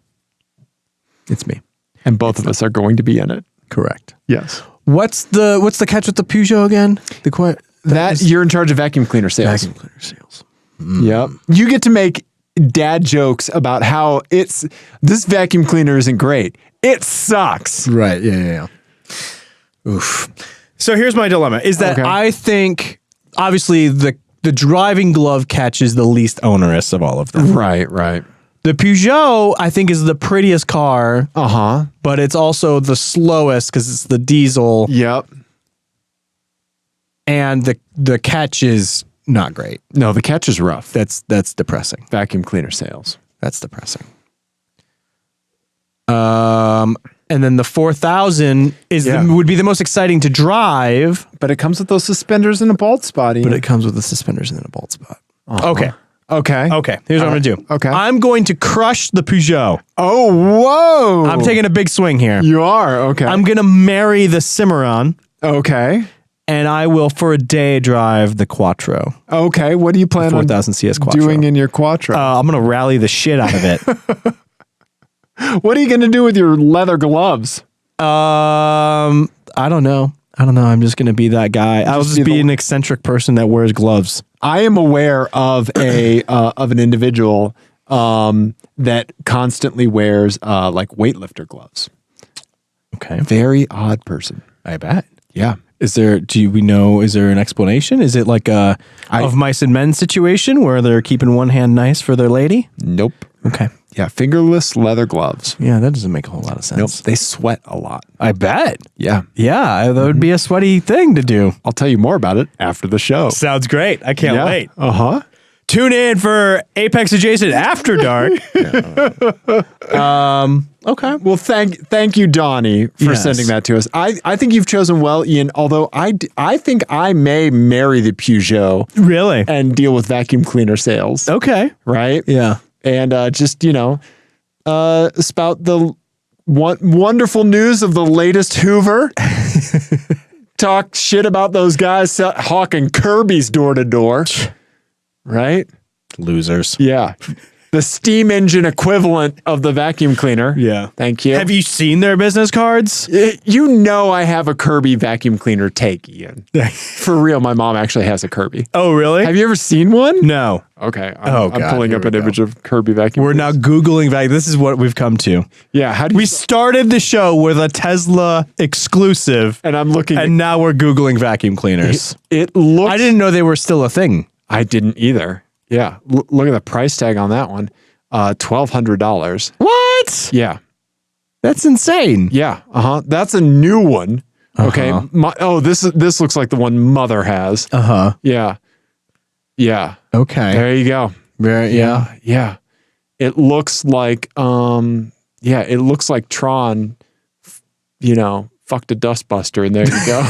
It's me. And both of us are going to be in it. Correct. Yes. What's the catch with the Peugeot again? You're in charge of vacuum cleaner sales. Vacuum cleaner sales. Yep. You get to make dad jokes about how this vacuum cleaner isn't great. It sucks. Right. Yeah. Oof. So here's my dilemma is that I think obviously the driving glove catch is the least onerous of all of them. Right. The Peugeot, I think, is the prettiest car. But it's also the slowest because it's the diesel. Yep. And the catch is not great. No, the catch is rough. That's depressing. Vacuum cleaner sales. That's depressing. And then the 4,000 would be the most exciting to drive. But it comes with those suspenders and a bald spot. But it comes with the suspenders and then a bald spot. Okay. Here's what I'm going to do. Okay. I'm going to crush the Peugeot. Oh, whoa. I'm taking a big swing here. You are? Okay. I'm going to marry the Cimarron. Okay. And I will, for a day, drive the Quattro. Okay. What do you plan on 4,000 CS Quattro. doing in your Quattro? I'm going to rally the shit out of it. What are you going to do with your leather gloves? I don't know. I'm just going to be that guy. I'll just be an eccentric person that wears gloves. I am aware of an individual that constantly wears like weightlifter gloves. Okay. Very odd person. I bet. Yeah. Is there an explanation? Is it like a of mice and men situation where they're keeping one hand nice for their lady? Nope. Okay. Yeah, fingerless leather gloves. Yeah, that doesn't make a whole lot of sense. Nope. They sweat a lot. I bet. Yeah. Yeah, that would be a sweaty thing to do. I'll tell you more about it after the show. Sounds great. I can't wait. Uh-huh. Tune in for Apex Adjacent After Dark. Okay. Well, thank you, Donnie, for Yes. sending that to us. I think you've chosen well, Ian, although I think I may marry the Peugeot Really? and deal with vacuum cleaner sales. Okay. Right? Yeah. And just, spout the wonderful news of the latest Hoover. Talk shit about those guys hawking Kirby's door to door. Right? Losers. Yeah. The steam engine equivalent of the vacuum cleaner. Yeah. Thank you. Have you seen their business cards? You know I have a Kirby vacuum cleaner take, Ian. For real, my mom actually has a Kirby. Oh, really? Have you ever seen one? No. Okay. Oh, I'm God, pulling here up we an go. image of Kirby vacuum We're now Googling vacuum. This is what we've come to. Yeah. How do you... We started the show with a Tesla exclusive, And I'm looking... and now we're Googling vacuum cleaners. It looks... I didn't know they were still a thing. I didn't either. Yeah. Look at the price tag on that one. $1,200. What? Yeah. That's insane. Yeah. That's a new one. Okay. This looks like the one Mother has. Yeah. Yeah. Okay. There you go. Yeah. Yeah. It looks like it looks like Tron, fucked a dustbuster, and there you go.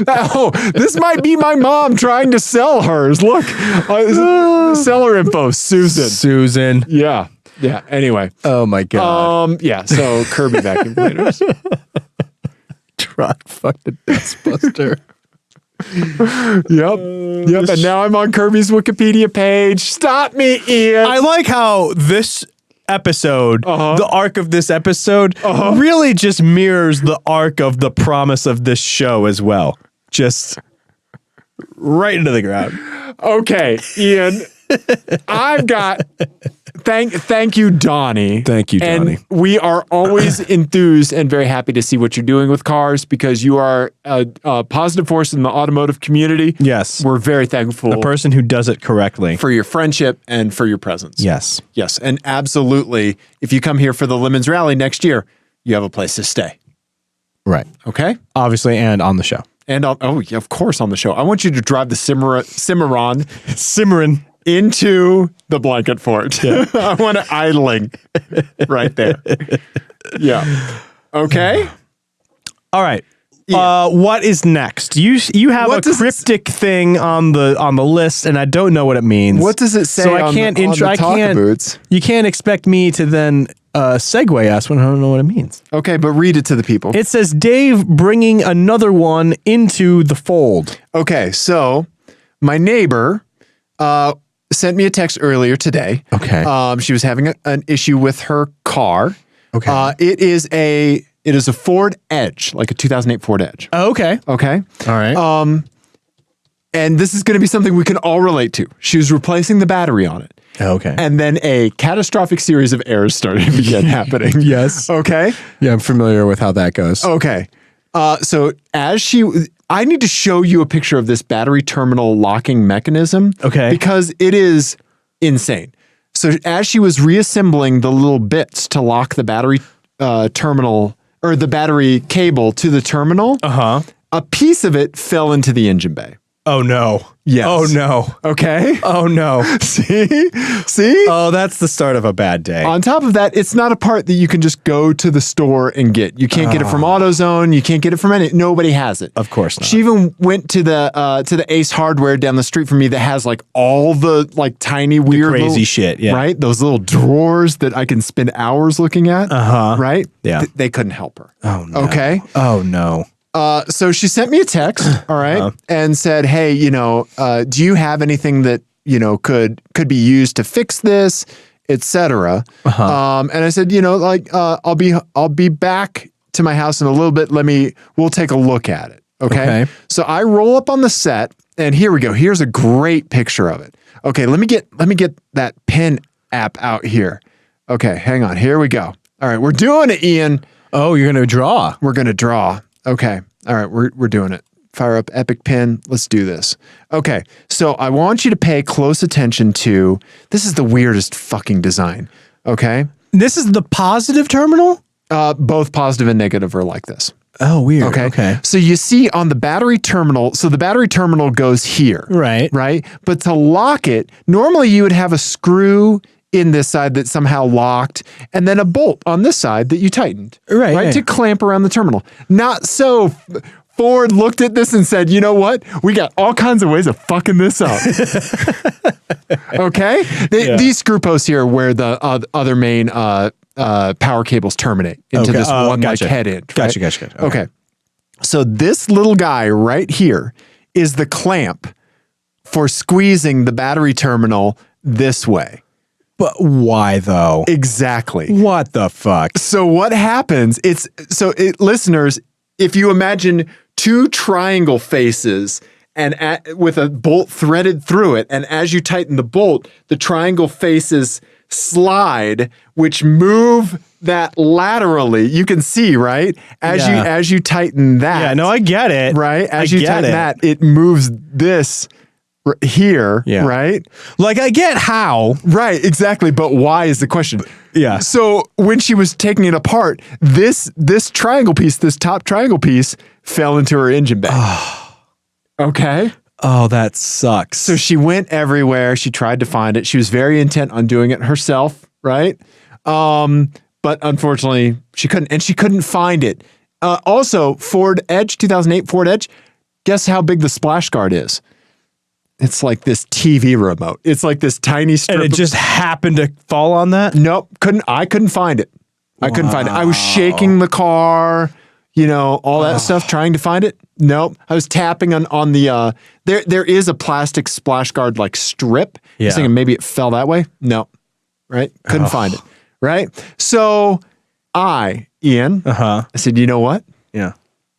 Oh, this might be my mom trying to sell hers. Look, seller info, Susan. Yeah. Yeah. Anyway. Oh my God. Yeah. So Kirby vacuum cleaners. Tron fucked a dustbuster. Yep. And now I'm on Kirby's Wikipedia page. Stop me, Ian. I like how this episode, the arc of this episode, really just mirrors the arc of the promise of this show as well. Just right into the ground. Okay, Ian. I've got thank you, Donnie. Thank you, Donnie. And we are always enthused and very happy to see what you're doing with cars because you are a positive force in the automotive community. Yes. We're very thankful A person who does it correctly. for your friendship and for your presence. Yes. Yes. And absolutely, if you come here for the Lemons Rally next year, you have a place to stay. Right. Okay? Obviously, and on the show. And yeah, of course on the show. I want you to drive the Cimarron Simmering. into the blanket fort. Yeah. I want it idling right there. Yeah. Okay. All right. Yeah. What is next? You have What a does it cryptic thing on the list, and I don't know what it means. What does it say So I on can't the, on intro. the I talk can't. boots? You can't expect me to then segue us when I don't know what it means. Okay, but read it to the people. It says Dave bringing another one into the fold. Okay, so my neighbor sent me a text earlier today. Okay. She was having an issue with her car. Okay. It is a Ford Edge, like a 2008 Ford Edge. Oh, okay. Okay. All right. And this is going to be something we can all relate to. She was replacing the battery on it. Okay. And then a catastrophic series of errors started to begin happening. Yes. Okay. Yeah, I'm familiar with how that goes. Okay. So I need to show you a picture of this battery terminal locking mechanism. Okay. Because it is insane. So as she was reassembling the little bits to lock the battery terminal or the battery cable to the terminal, a piece of it fell into the engine bay. Oh no. Yes. Oh no. Okay. Oh no. See? Oh, that's the start of a bad day. On top of that, it's not a part that you can just go to the store and get. You can't get it from AutoZone. You can't get it from nobody has it. Of course not. She even went to the Ace Hardware down the street from me that has like all the like tiny weird crazy little, shit, yeah. Right? Those little drawers that I can spend hours looking at. Right? Yeah. They couldn't help her. Oh no. Okay. Oh no. So she sent me a text, all right, and said, "Hey, do you have anything that could be used to fix this, etc." And I said, I'll be back to my house in a little bit. We'll take a look at it. Okay. So I roll up on the set, and here we go. Here's a great picture of it. Okay, let me get that pen app out here. Okay, hang on. Here we go. All right, we're doing it, Ian. Oh, you're gonna draw. We're gonna draw. Okay. All right. We're doing it. Fire up Epic Pen. Let's do this. Okay. So I want you to pay close attention to, this is the weirdest fucking design. Okay. This is the positive terminal? Both positive and negative are like this. Oh, weird. Okay. So you see on the battery terminal, so the battery terminal goes here. Right. Right. But to lock it, normally you would have a screw in this side that somehow locked, and then a bolt on this side that you tightened. Right. Yeah. To clamp around the terminal. Not so. Ford looked at this and said, you know what? We got all kinds of ways of fucking this up. Okay? These screw posts here are where the other main power cables terminate into this one like head end. Right? Gotcha. Okay. So this little guy right here is the clamp for squeezing the battery terminal this way. But why though? Exactly. What the fuck? So what happens, listeners, if you imagine two triangle faces and with a bolt threaded through it, and as you tighten the bolt, the triangle faces slide, which move that laterally. You can see, right? As you tighten that. Yeah, no, I get it. Right? As you tighten that, it moves this here, right? Like, I get how. Right, exactly. But why is the question. Yeah. So when she was taking it apart, this triangle piece, this top triangle piece, fell into her engine bay. Okay. Oh, that sucks. So she went everywhere. She tried to find it. She was very intent on doing it herself, right? But unfortunately, she couldn't find it. Also, 2008 Ford Edge, guess how big the splash guard is? It's like this TV remote. It's like this tiny strip. And it just happened to fall on that? Nope. I couldn't find it. I couldn't find it. I was shaking the car, all that stuff, trying to find it. Nope. I was tapping on the, there is a plastic splash guard like strip. I was thinking maybe it fell that way. No. Right? Couldn't find it. Right? So Ian, I said, you know what? Yeah.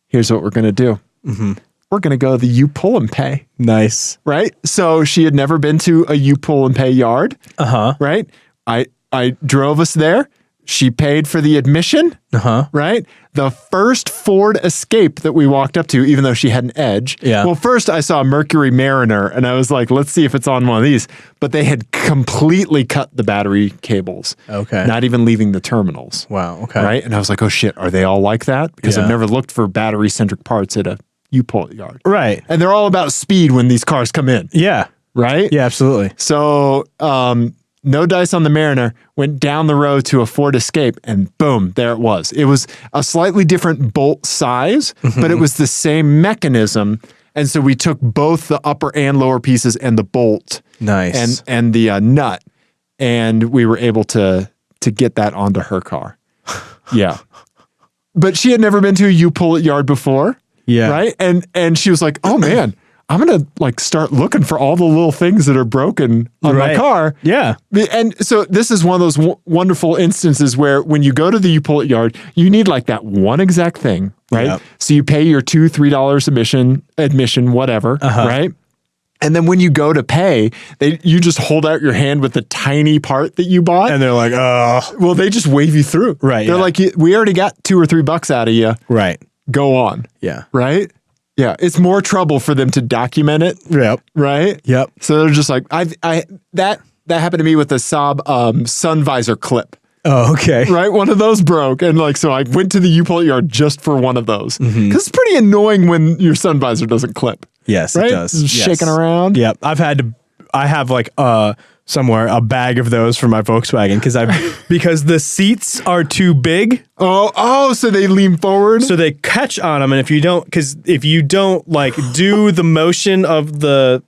Here's what we're going to do. Mm-hmm. We're going to go to the You Pull and Pay. Nice. Right? So she had never been to a You Pull and Pay yard. Right? I drove us there. She paid for the admission. Right? The first Ford Escape that we walked up to, even though she had an Edge. Yeah. Well, first I saw a Mercury Mariner and I was like, let's see if it's on one of these. But they had completely cut the battery cables. Okay. Not even leaving the terminals. Wow. Okay. Right? And I was like, oh shit, are they all like that? Because I've never looked for battery-centric parts at a You Pull It yard. Right. And they're all about speed when these cars come in. Yeah. Right? Yeah, absolutely. So, no dice on the Mariner, went down the road to a Ford Escape, and boom, there it was. It was a slightly different bolt size, but it was the same mechanism. And so we took both the upper and lower pieces and the bolt. Nice. And the nut, and we were able to get that onto her car. Yeah. But she had never been to a You Pull It yard before. Yeah. Right? And she was like, oh man, I'm going to start looking for all the little things that are broken on my car. Yeah. And so this is one of those wonderful instances where when you go to the You Pull It yard, you need like that one exact thing, right? Yep. So you pay your $2-3 admission, whatever, right? And then when you go to pay, you just hold out your hand with the tiny part that you bought. And they're like, oh. Well, they just wave you through. Right. They're like, we already got $2 or $3 out of you. Right. Go on. Yeah. Right? Yeah. It's more trouble for them to document it. Yep. Right? Yep. So they're just like, that happened to me with the Saab sun visor clip. Oh, okay. Right? One of those broke. And so I went to the You Pull It yard just for one of those. Because it's pretty annoying when your sun visor doesn't clip. Yes, right? it does. It's shaking around. Yep. I have like somewhere a bag of those for my Volkswagen because the seats are too big. Oh, so they lean forward. So they catch on them, and if you don't like do the motion of the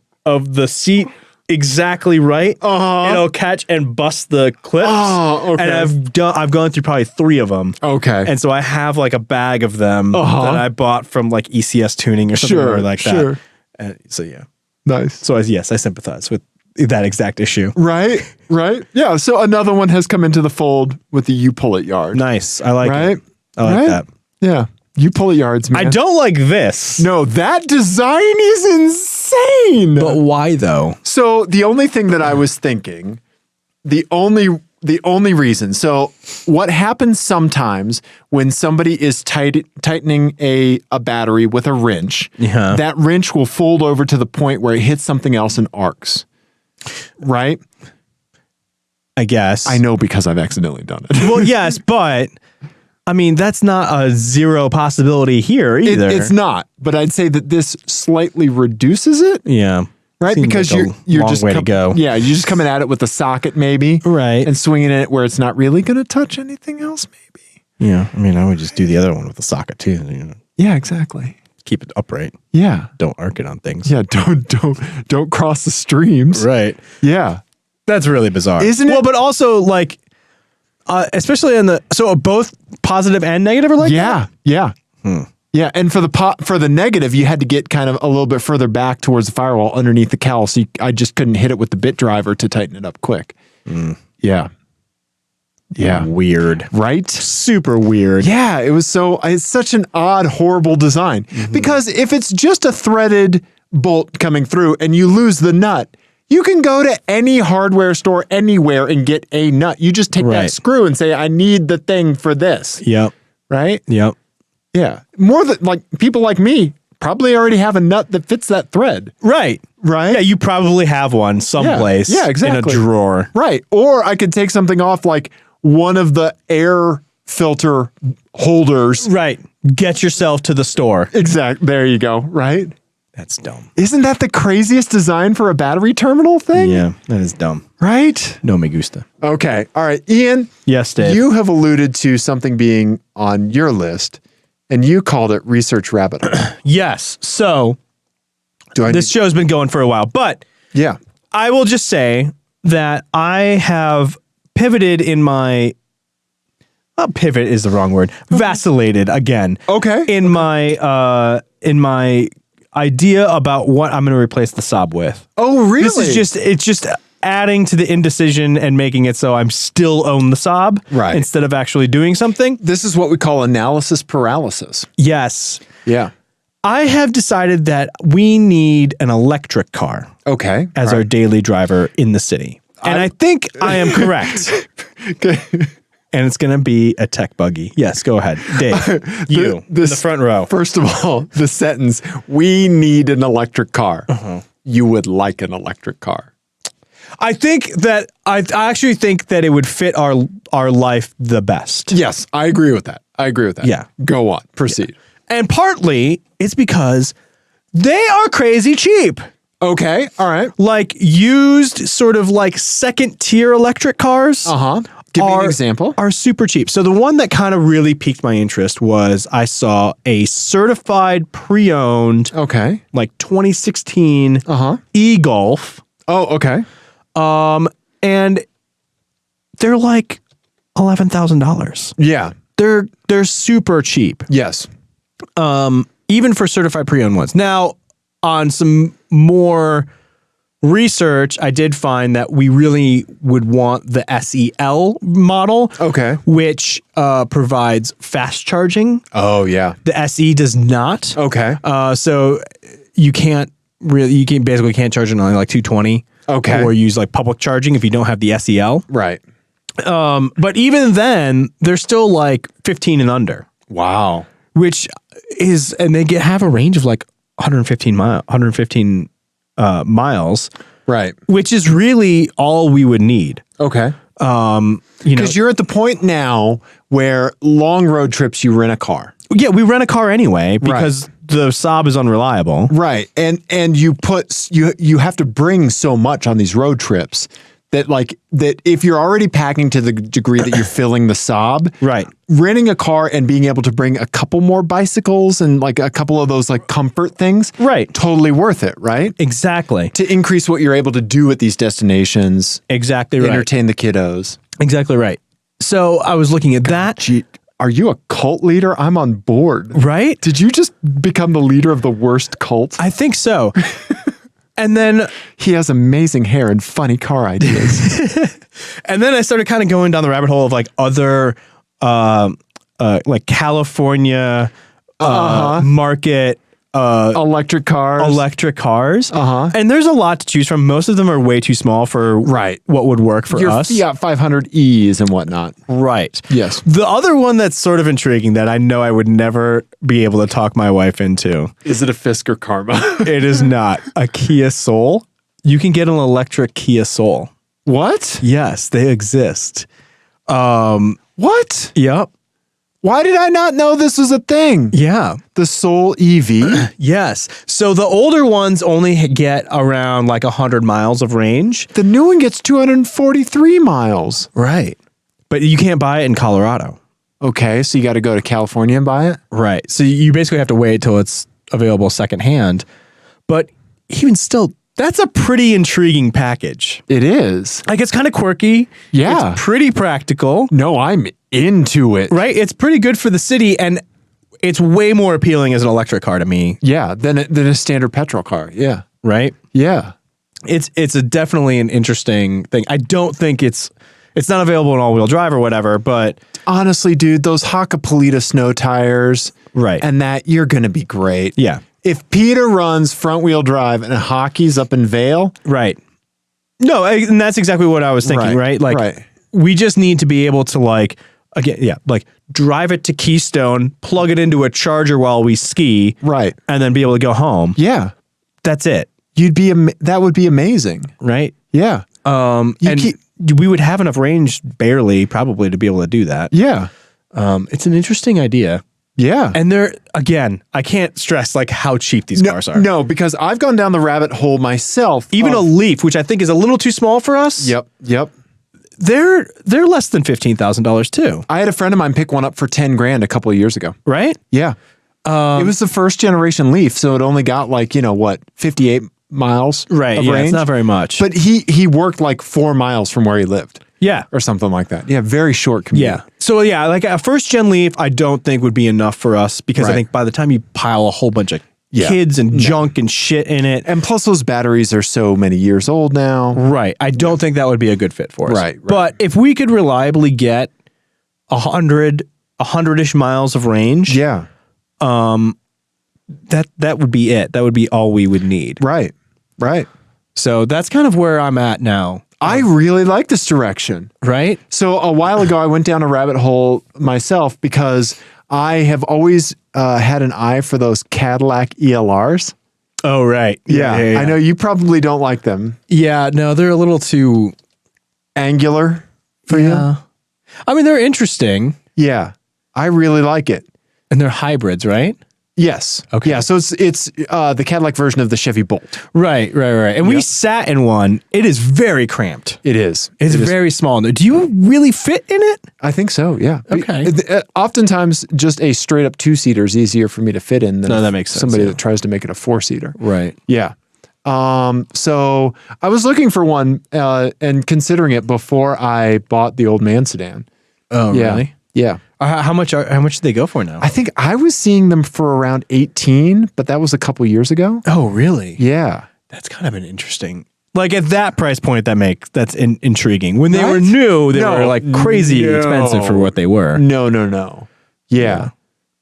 seat exactly right, it'll catch and bust the clips. Oh, okay. And I've gone through probably 3 of them. Okay. And so I have like a bag of them that I bought from like ECS Tuning or something like that. And so yeah. Nice. So I sympathize with that exact issue. Right. Yeah. So another one has come into the fold with the You Pull It yard. Nice. I like it. I like that. Yeah. You Pull It yards, man. I don't like this. No, that design is insane. But why though? So the only thing that I was thinking, the only reason. So what happens sometimes when somebody is tightening a battery with a wrench, that wrench will fold over to the point where it hits something else and arcs. Right? I guess. I know because I've accidentally done it. Well, yes, but I mean, that's not a zero possibility here either. It's not, but I'd say that this slightly reduces it. Yeah. Right, Seems because like you're long just way to go. Yeah, you're just coming at it with a socket maybe, Right. and swinging it where it's not really going to touch anything else. Maybe. Yeah, I mean, I would just do the other one with the socket too. You know, Yeah, exactly. keep it upright. Yeah, Don't arc it on things. yeah. Don't cross the streams. Right. Yeah, That's really bizarre, Isn't it? Well, but also like, especially in both positive and negative are like that? yeah. Yeah, and for the negative, you had to get kind of a little bit further back towards the firewall underneath the cowl, so I just couldn't hit it with the bit driver to tighten it up quick. Yeah. Yeah. Weird. Right? Super weird. Yeah, it's such an odd, horrible design. Because if it's just a threaded bolt coming through and you lose the nut, you can go to any hardware store anywhere and get a nut. You just take Right. that screw and say, I need the thing for this. Yep. Right? Yep. Yeah. More than like people like me probably already have a nut that fits that thread. Right. Right? Yeah, you probably have one someplace. Yeah, exactly. In a drawer. Right. Or I could take something off like one of the air filter holders. Right. Get yourself to the store. Exact. There you go. Right? That's dumb. Isn't that the craziest design for a battery terminal thing? Yeah, that is dumb. Right? No me gusta. Okay. All right. Ian, Yes, Dave. you have alluded to something being on your list, and you called it Research Rabbit Hole. Yes. So this show's been going for a while, but Yeah. I will just say that I have pivoted in my pivot is the wrong word. Vacillated again. Okay. In my idea about what I'm going to replace the Saab with. Oh, really? It's just adding to the indecision and making it so I'm still own the Saab Right. instead of actually doing something. This is what we call analysis paralysis. Yes. Yeah. I have decided that we need an electric car Okay. as our daily driver in the city. And I think I am correct. And it's going to be a Tech Buggy. Yes, go ahead. Dave, in the front row. First of all, the sentence, we need an electric car. You would like an electric car. I actually think that it would fit our life the best. Yes, I agree with that. Yeah. Go on. Proceed. And partly it's because they are crazy cheap. Okay. All right. Like used sort of like second tier electric cars. Give me an example. Are super cheap. So the one that kind of really piqued my interest was I saw a certified pre-owned, Okay. like 2016 e-Golf. Oh, okay. And they're like $11,000. Yeah. They're super cheap. Yes. Even for certified pre-owned ones. Now, on some more research, I did find that we really would want the SEL model, Okay. which provides fast charging. Oh, yeah. The SE does not. Okay. So you basically can't charge it on like 220. Okay. Or use like public charging if you don't have the SEL. Right. But even then, they're still like 15 and under. Wow. Which is, and they have a range of like 115 miles, Right. which is really all we would need. Okay. Because you're at the point now where long road trips, you rent a car. Yeah, we rent a car anyway because the Saab is unreliable. Right. And you have to bring so much on these road trips that if you're already packing to the degree that you're filling the Saab, Right. renting a car and being able to bring a couple more bicycles and like a couple of those like comfort things, Right. totally worth it, right? Exactly. To increase what you're able to do at these destinations, Exactly right. entertain the kiddos. Exactly right. So I was looking at that. Gee, are you a cult leader? I'm on board. Right? Did you just become the leader of the worst cult? I think so. And then He has amazing hair and funny car ideas. I started kind of going down the rabbit hole of like other like California market Electric cars. And there's a lot to choose from. Most of them are way too small for what would work for Your us. Fiat 500Es and whatnot. Right. Yes. The other one that's sort of intriguing that I know I would never be able to talk my wife into. Is it a Fisker Karma? It is not a Kia Soul. You can get an electric Kia Soul. What? Yes, they exist. What? Yep. Why did I not know this was a thing? Yeah. The Soul EV? Yes. So the older ones only get around like 100 miles of range. The new one gets 243 miles. Right. But you can't buy it in Colorado. Okay, so you got to go to California and buy it? Right. So you basically have to wait till it's available secondhand. But even still, that's a pretty intriguing package. It is. Like, it's kind of quirky. Yeah. It's pretty practical. No, I'm into it. Right? It's pretty good for the city, and it's way more appealing as an electric car to me. Yeah, than a standard petrol car. Yeah. Right? Yeah. It's definitely an interesting thing. I don't think it's not available in all-wheel drive or whatever, but Honestly, dude, those Hakkapeliitta snow tires. Right. And that, you're going to be great. yeah. If Peter runs front-wheel drive and Hockey's up in Vail. Right. No, and that's exactly what I was thinking, right? Like, right. we just need to be able to, like, again, yeah, like, drive it to Keystone, plug it into a charger while we ski, Right. and then be able to go home. Yeah. That's it, That would be amazing. right? Yeah. And we would have enough range, barely, probably, to be able to do that. Yeah. It's an interesting idea. Yeah. And they're, again, I can't stress, like, how cheap these cars are. No, because I've gone down the rabbit hole myself. Even a Leaf, which I think is a little too small for us. Yep. They're less than $15,000 too. I had a friend of mine pick one up for 10 grand a couple of years ago. Right? Yeah. It was the first generation Leaf, so it only got 58 miles Right. of Yeah, range. it's not very much. But he worked 4 miles from where he lived yeah. or something like that. Yeah, very short commute. Yeah. So yeah, like a first gen Leaf, I don't think would be enough for us because I Right. think by the time you pile a whole bunch of Yeah. kids and junk and shit in it. And plus those batteries are so many years old now. Right. I don't think that would be a good fit for us. Right. But if we could reliably get 100-ish miles of range, Yeah. that would be it. That would be all we would need. Right. So that's kind of where I'm at now. I really like this direction. Right? So a while ago, I went down a rabbit hole myself because I have always had an eye for those Cadillac ELRs. Oh, right. Yeah. I know you probably don't like them. Yeah, no, they're a little too Angular for you? I mean, they're interesting Yeah. I really like it. and they're hybrids, right? Yes. Okay. Yeah. So it's the Cadillac version of the Chevy Bolt. Right. And we sat in one. It is very cramped. It is. It's very small. Do you really fit in it? I think so. Yeah. Okay. Oftentimes, just a straight up 2-seater is easier for me to fit in than that makes sense, somebody yeah. that tries to make it a 4-seater. Right. Yeah. So I was looking for one and considering it before I bought the old man sedan. Oh, Yeah. really? Yeah. How much do they go for now? I think I was seeing them for around 18, but that was a couple years ago. Oh, really? Yeah. That's kind of an interesting. Like at that price point, that's intriguing. When they Right? were new, they No. were like crazy No. expensive for what they were. No. Yeah.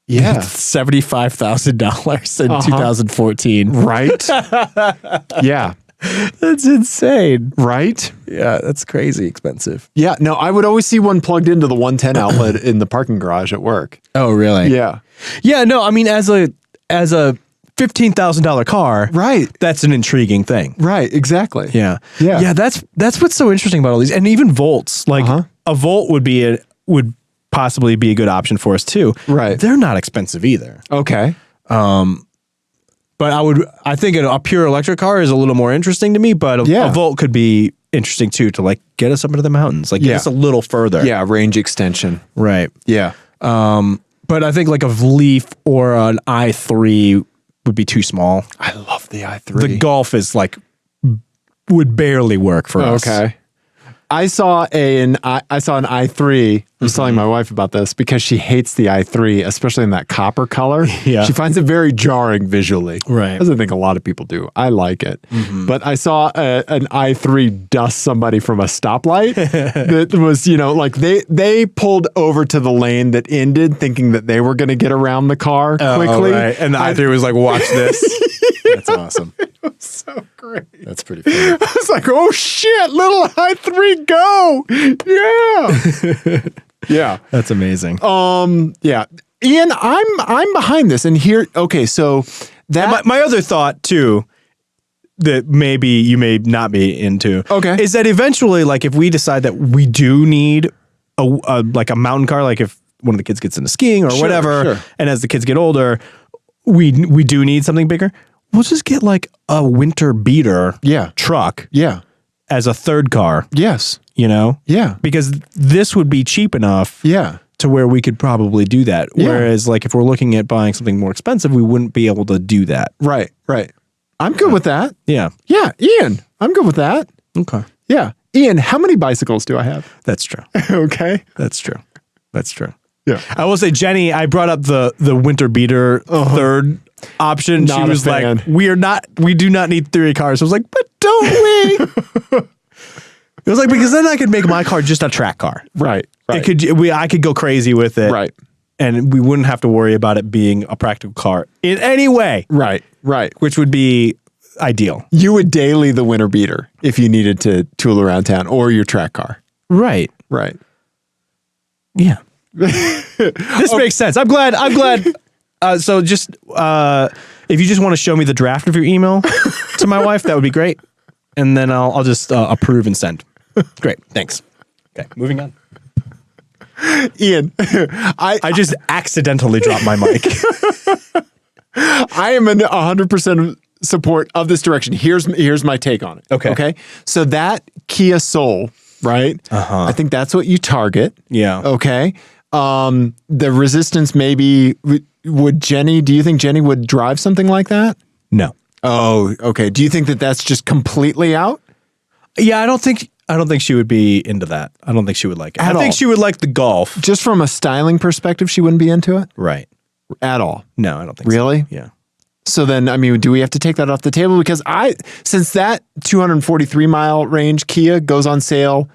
Yeah. $75,000 in 2014. Right? Yeah. That's insane. Right? Yeah, that's crazy expensive. Yeah. No, I would always see one plugged into the 110 outlet in the parking garage at work. Oh, really? Yeah. Yeah, no, I mean as a $15,000 car, Right. that's an intriguing thing. Right. Exactly. Yeah. Yeah. Yeah, that's what's so interesting about all these. And even Volts. Like a Volt would possibly be a good option for us too. Right. They're not expensive either. Okay. But I think a pure electric car is a little more interesting to me, but a Volt could be interesting too to like get us up into the mountains, like get us a little further. Yeah. Range extension. Right. Yeah. But I think like a Leaf or an i3 would be too small. I love the i3. The Golf is like would barely work for us. Okay. I saw an i3. I was telling my wife about this because she hates the i3, especially in that copper color. Yeah. She finds it very jarring visually. Right. As I think a lot of people do. I like it. But I saw an i3 dust somebody from a stoplight that was, like they pulled over to the lane that ended thinking that they were going to get around the car quickly. Right. And the i3 was like, watch this. That's awesome. So great. That's pretty funny. I was like, oh shit, little i3 go. Yeah. Yeah. That's amazing. Yeah. Ian, I'm behind this. And here, okay, so that My other thought too, that maybe you may not be into, is that eventually, like if we decide that we do need a mountain car, like if one of the kids gets into skiing or whatever. Sure. And as the kids get older, we do need something bigger. We'll just get like a winter beater truck Yeah. as a third car, Yes. you know? Yeah. Because this would be cheap enough Yeah. to where we could probably do that. Yeah. Whereas like if we're looking at buying something more expensive, we wouldn't be able to do that. Right. Right. I'm good with that. Yeah. Yeah. Ian, I'm good with that. Okay. Yeah. Ian, how many bicycles do I have? That's true. Okay. That's true. That's true. Yeah. I will say, Jenny, I brought up the winter beater third option. Not She a was fan. like, we do not need 3 cars. I was like, but don't we? It was like, because then I could make my car just a track car. Right. Right. I could go crazy with it. Right. And we wouldn't have to worry about it being a practical car in any way. Right. Right. Which would be ideal. You would daily the winter beater if you needed to tool around town or your track car. Right. Right. Yeah. This makes sense. I'm glad. So just if you just want to show me the draft of your email to my wife, that would be great. And then I'll just approve and send. Great. Thanks. Okay. Moving on. Ian, I just accidentally dropped my mic. I am in 100% support of this direction. Here's my take on it. Okay. Okay. So that Kia Soul, right? I think that's what you target. Yeah. Okay. The resistance maybe do you think Jenny would drive something like that? No. Oh, okay. Do you think that that's just completely out? Yeah, I don't think she would be into that. I don't think she would like it. At I think all. she would like the Golf. Just from a styling perspective, she wouldn't be into it? Right. At all. No, I don't think Really? so. Yeah. So then, I mean, do we have to take that off the table? Because since that 243 mile range Kia goes on sale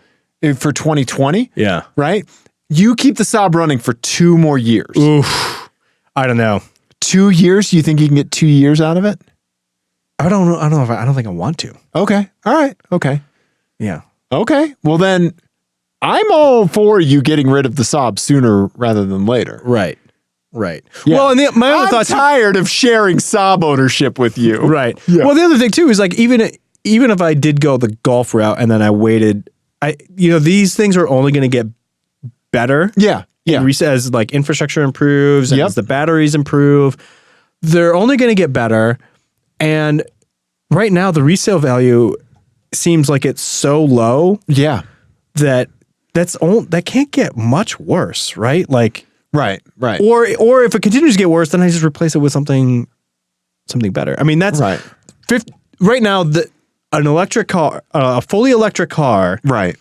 for 2020, Yeah. right? You keep the Saab running for 2 more years. Oof. I don't know. 2 years? You think you can get 2 years out of it? I don't know. I don't think I want to. Okay. All right. Okay. Yeah. Okay. Well, then I'm all for you getting rid of the Saab sooner rather than later. Right. Right. Yeah. Well, and my other I'm thoughts. tired of sharing Saab ownership with you. Right. Yeah. Well, the other thing too is like even if I did go the Golf route and then I waited, these things are only going to get better. Yeah. Yeah. As like infrastructure improves and Yep. as the batteries improve, they're only going to get better. And right now, the resale value seems like it's so low Yeah. that that can't get much worse, right? Like, Right. Right. or if it continues to get worse, then I just replace it with something better. I mean, that's Right. right now. An electric car, a fully electric car, Right.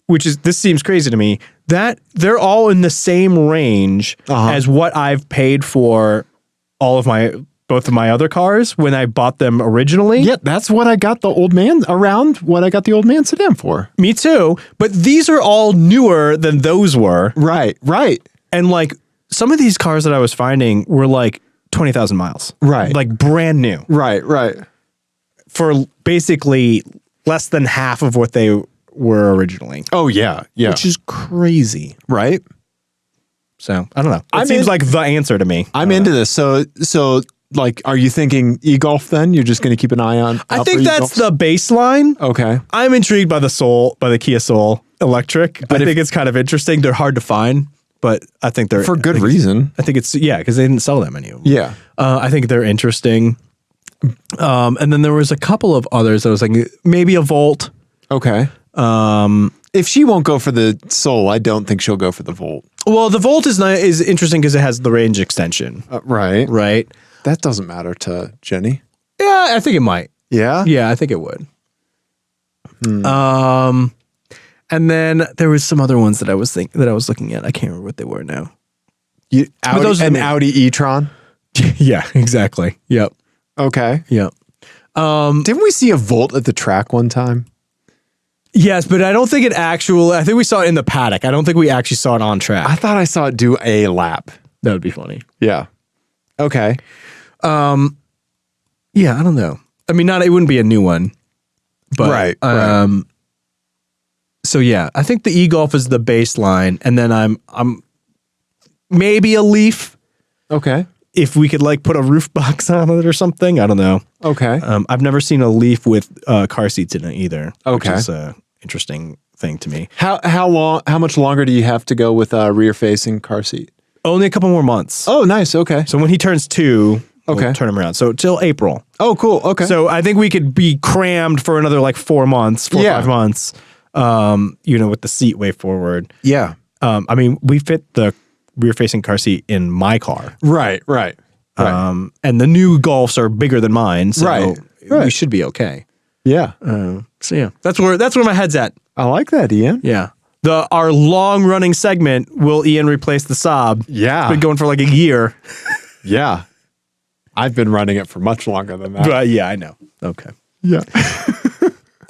this seems crazy to me, that they're all in the same range as what I've paid for both of my other cars when I bought them originally. Yeah, that's what I got the old man sedan for. Me too. But these are all newer than those were. Right. Right. And like some of these cars that I was finding were like 20,000 miles. Right. Like brand new Right. Right. for basically less than half of what they were originally. Oh yeah. Yeah. Which is crazy. right. So I don't know. It I'm seems in- like the answer to me. I'm into this. So like, are you thinking e-golf then? You're just going to keep an eye on? I think that's the baseline. Okay. I'm intrigued by the Kia Soul electric. I think it's kind of interesting. They're hard to find, but I think they're For good reason. I think it's because they didn't sell that many of them. Yeah. I think they're interesting. And then there was a couple of others that was like maybe a Volt. Okay. If she won't go for the Soul, I don't think she'll go for the Volt. Well, the Volt is interesting because it has the range extension, Right. right? That doesn't matter to Jenny. Yeah, I think it might. Yeah. Yeah, I think it would. And then there was some other ones that I was looking at. I can't remember what they were now. Audi e-tron. Yeah, exactly. Yep. Okay. Yep. Didn't we see a Volt at the track one time? Yes, but I don't think I think we saw it in the paddock. I don't think we actually saw it on track. I thought I saw it do a lap. That would be funny. Yeah. Okay. Yeah, I don't know. I mean, it wouldn't be a new one. But, Right. So yeah, I think the e-Golf is the baseline, and then I'm maybe a Leaf Okay. if we could like put a roof box on it or something. I don't know. Okay. I've never seen a Leaf with car seats in it either. Okay. Which is interesting thing to me. How much longer do you have to go with a rear-facing car seat? Only a couple more months. Oh, nice. Okay. So when he turns 2, Okay. we'll turn him around. So till April. Oh, cool. Okay. So I think we could be crammed for another like 4 months, 4 or 5 months, with the seat way forward. Yeah. I mean, we fit the rear-facing car seat in my car. Right. And the new Golfs are bigger than mine, so Right. we should be okay. Yeah. So yeah, that's where my head's at. I like that, Ian. Yeah. Our long-running segment, will Ian replace the Saab? Yeah. It's been going for like a year. Yeah. I've been running it for much longer than that. But yeah, I know. Okay. Yeah.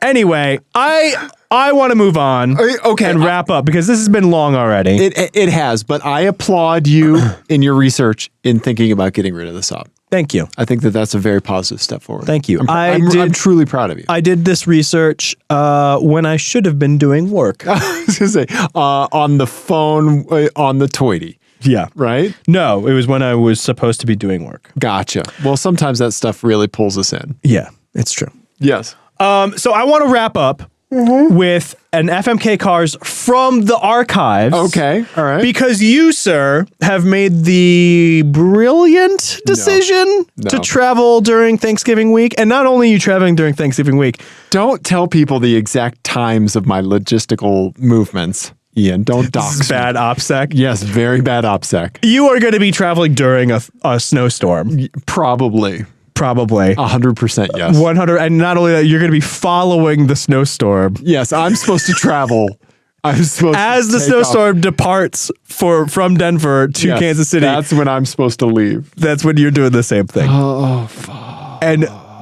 Anyway, I want to move on and wrap up because this has been long already. It has, but I applaud you in your research in thinking about getting rid of the Saab. Thank you. I think that's a very positive step forward. Thank you. I'm truly proud of you. I did this research when I should have been doing work. I was going to say, on the phone, on the Toity. Yeah. Right? No, it was when I was supposed to be doing work. Gotcha. Well, sometimes that stuff really pulls us in. Yeah, it's true. Yes. So I want to wrap up with an FMK Cars from the archives. Okay. All right. Because you, sir, have made the brilliant decision to travel during Thanksgiving week. And not only are you traveling during Thanksgiving week. Don't tell people the exact times of my logistical movements, Ian. Don't dox me. Bad OPSEC. Yes, very bad OPSEC. You are going to be traveling during a snowstorm. Probably. 100% yes. 100, and not only that, you're going to be following the snowstorm. Yes, I'm supposed to travel. As the snowstorm departs from Denver to Kansas City. That's when I'm supposed to leave. That's when you're doing the same thing. Oh, fuck.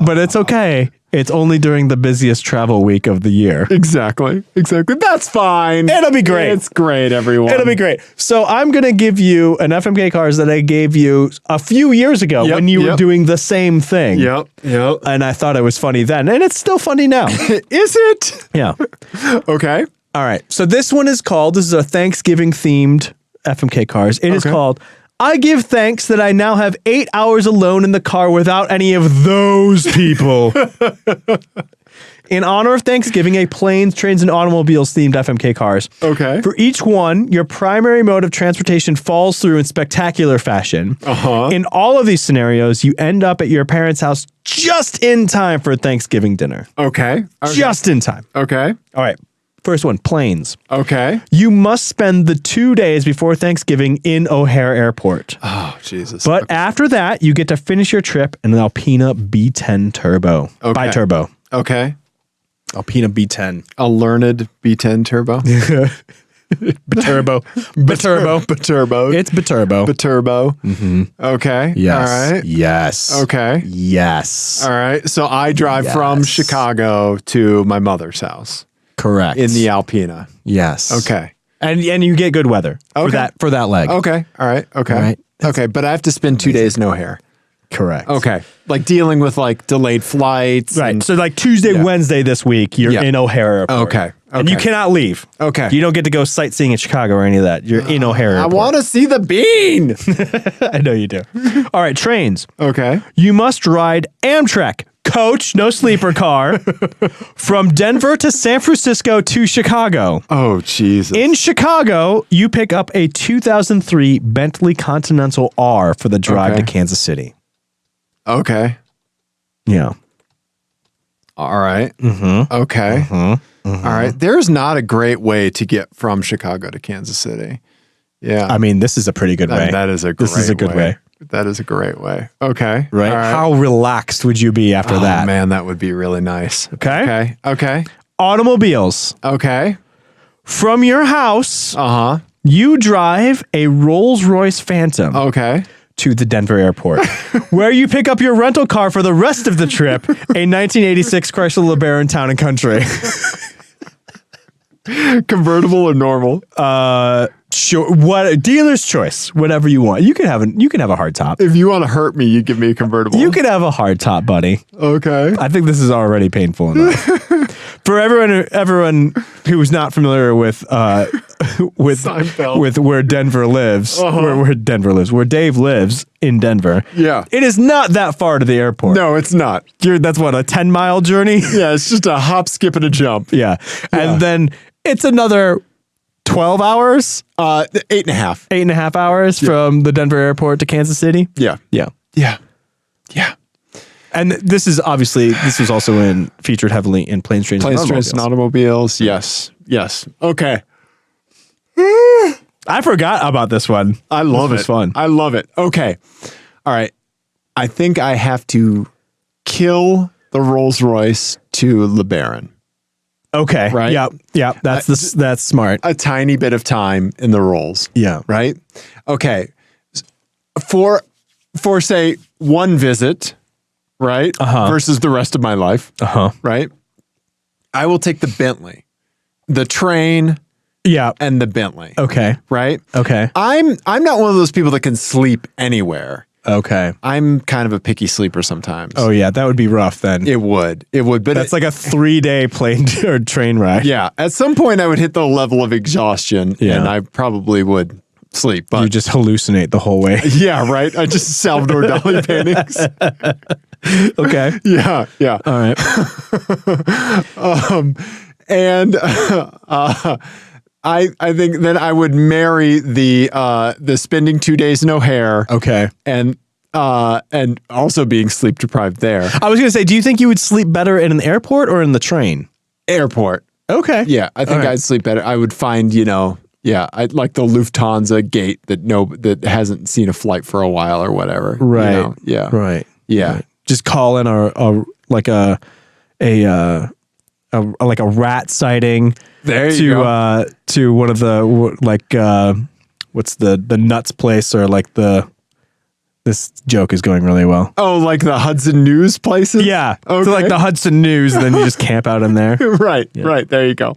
But it's okay. It's only during the busiest travel week of the year. Exactly. That's fine. It'll be great. It's great, everyone. It'll be great. So I'm going to give you an FMK Cars that I gave you a few years ago when you were doing the same thing. Yep. And I thought it was funny then. And it's still funny now. Is it? Yeah. Okay. All right. So this one is called, this is a Thanksgiving themed FMK Cars. It is called, I give thanks that I now have 8 hours alone in the car without any of those people. In honor of Thanksgiving, a planes, trains, and automobiles themed FMK Cars. Okay. For each one, your primary mode of transportation falls through in spectacular fashion. In all of these scenarios, you end up at your parents' house just in time for Thanksgiving dinner. Okay. Just in time. Okay. All right. First one, planes. Okay. You must spend the 2 days before Thanksgiving in O'Hare Airport. Oh, Jesus. But after that, you get to finish your trip in an Alpina B10 Turbo. Okay. Bi-turbo. Okay. Alpina B10. A learned B10 Turbo? Biturbo. Biturbo. It's Biturbo. Biturbo. Mm-hmm. Okay. Yes. All right. Yes. Okay. Yes. All right. So I drive from Chicago to my mother's house. Correct. In the Alpina. Yes. Okay. And you get good weather for that leg. Okay. All right. Okay. All right. Okay. But I have to spend 2 days in O'Hare. Correct. Okay. Like dealing with like delayed flights. Right. So like Tuesday, Wednesday this week, you're in O'Hare Airport. Okay. And you cannot leave. Okay. You don't get to go sightseeing in Chicago or any of that. You're in O'Hare Airport. I want to see the bean. I know you do. All right. Trains. Okay. You must ride Amtrak. Coach, no sleeper car, from Denver to San Francisco to Chicago. Oh, Jesus. In Chicago, you pick up a 2003 Bentley Continental R for the drive to Kansas City. Okay. Yeah. All right. Mm-hmm. Okay. Mm-hmm. Mm-hmm. All right. There's not a great way to get from Chicago to Kansas City. Yeah. I mean, this is a pretty good way. That is a great way. This is a good way. That is a great way. Okay. Right? How relaxed would you be after that? Oh, man, that would be really nice. Okay. Okay. Okay. Automobiles. Okay. From your house, you drive a Rolls-Royce Phantom. Okay. To the Denver airport, where you pick up your rental car for the rest of the trip, a 1986 Chrysler LeBaron Town and Country. Convertible or normal? Sure. What dealer's choice? Whatever you want. You can have a hard top. If you want to hurt me, you give me a convertible. You can have a hard top, buddy. Okay. I think this is already painful enough. For everyone who's not familiar with Seinfeld. with where Denver lives, where Dave lives in Denver. Yeah. It is not that far to the airport. No, it's not. That's what, a 10-mile journey? Yeah, it's just a hop, skip, and a jump. Yeah. And then it's another 12 hours? 8.5. 8.5 hours from the Denver airport to Kansas City? Yeah. Yeah. Yeah. Yeah. And this was also featured heavily in Planes, Trains, and Automobiles. Yes. Yes. Okay. I forgot about this one. I love This was fun. I love it. Okay. All right. I think I have to kill the Rolls Royce to LeBaron. Okay. Right? Yep. That's smart. A tiny bit of time in the Rolls. Yeah. Right? Okay. For say one visit, right? Versus the rest of my life. Right? I will take the Bentley, the train, and the Bentley. Okay. Right? Okay. I'm not one of those people that can sleep anywhere. Okay. I'm kind of a picky sleeper sometimes. Oh yeah, that would be rough then. It would. But that's like a 3-day plane or train ride. Yeah. At some point I would hit the level of exhaustion and I probably would sleep. But you just hallucinate the whole way. Yeah, right. I just Salvador Dali paintings. Okay. Yeah. Yeah. All right. I think then I would marry the spending 2 days no hair. Okay. And also being sleep deprived there. I was gonna say, do you think you would sleep better in an airport or in the train? Airport. Okay. Yeah, I think I'd sleep better. I would find, I'd like the Lufthansa gate that hasn't seen a flight for a while or whatever. Right. Yeah. Right. Yeah. Right. Just call in a rat sighting. There you go. To one of the what's the nuts place or this joke is going really well. Oh, like the Hudson News places? Yeah. Okay. So like the Hudson News, and then you just camp out in there. Right. Yeah. Right. There you go.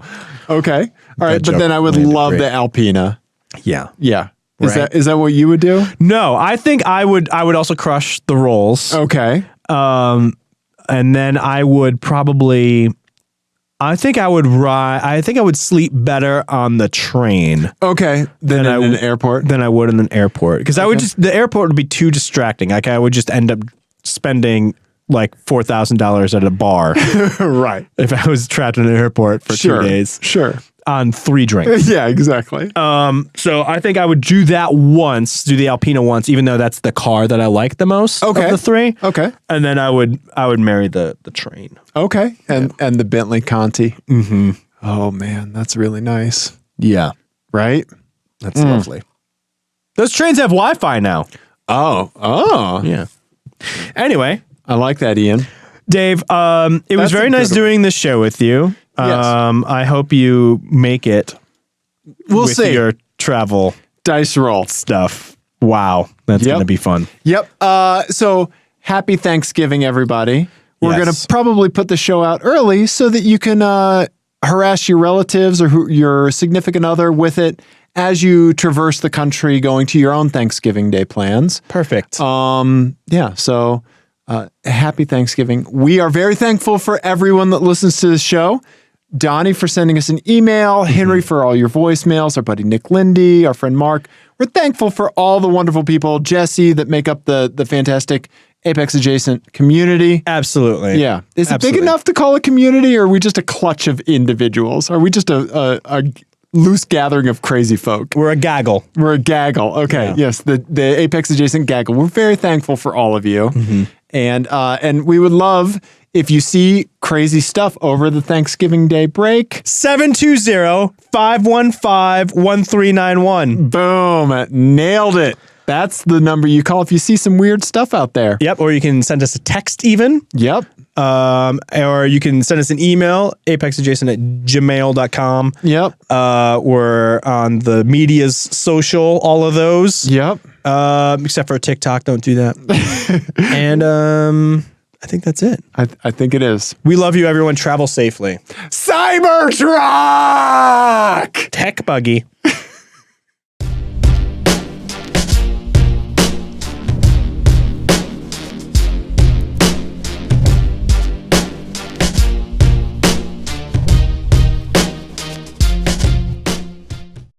Okay. All right. But then I would love the Alpina. Yeah. Yeah. Is that what you would do? No, I think I would also crush the rolls. Okay. And then I would probably I think I would sleep better on the train. Okay. Than in an airport? Than I would in an airport. Because the airport would be too distracting. Like I would just end up spending like $4,000 at a bar. Right. If I was trapped in an airport for 2 days. Sure. On 3 drinks. Yeah, exactly. So I think I would do that once, do the Alpina once, even though that's the car that I like the most of the 3. Okay. And then I would marry the train. Okay. And the Bentley Conti. Mm-hmm. Oh man, that's really nice. Yeah. Right? That's lovely. Those trains have Wi-Fi now. Oh. Yeah. Anyway. I like that, Ian. Dave, it was very nice doing this show with you. Yes. I hope you make it. We'll with see. Your travel dice roll stuff. Wow, that's gonna be fun. Yep. So happy Thanksgiving, everybody. We're gonna probably put the show out early so that you can harass your relatives or your significant other with it as you traverse the country, going to your own Thanksgiving Day plans. Perfect. Yeah. So. Happy Thanksgiving. We are very thankful for everyone that listens to this show. Donnie for sending us an email, Henry for all your voicemails, our buddy Nick Lindy, our friend Mark. We're thankful for all the wonderful people, Jesse, that make up the fantastic Apex adjacent community. Absolutely. Yeah. Is it big enough to call a community, or are we just a clutch of individuals? Are we just a loose gathering of crazy folk? We're a gaggle. We're a gaggle. Okay. Yeah. Yes. The Apex adjacent gaggle. We're very thankful for all of you. Mm-hmm. And we would love if you see crazy stuff over the Thanksgiving Day break. 720-515-1391. Boom. Nailed it. That's the number you call if you see some weird stuff out there. Yep. Or you can send us a text even. Yep. Or you can send us an email, apexadjacent@gmail.com. Yep. We're on the media's social, all of those. Yep. Except for TikTok, don't do that. And I think that's it. I think it is. We love you, everyone. Travel safely. Cybertruck! Tech Buggy.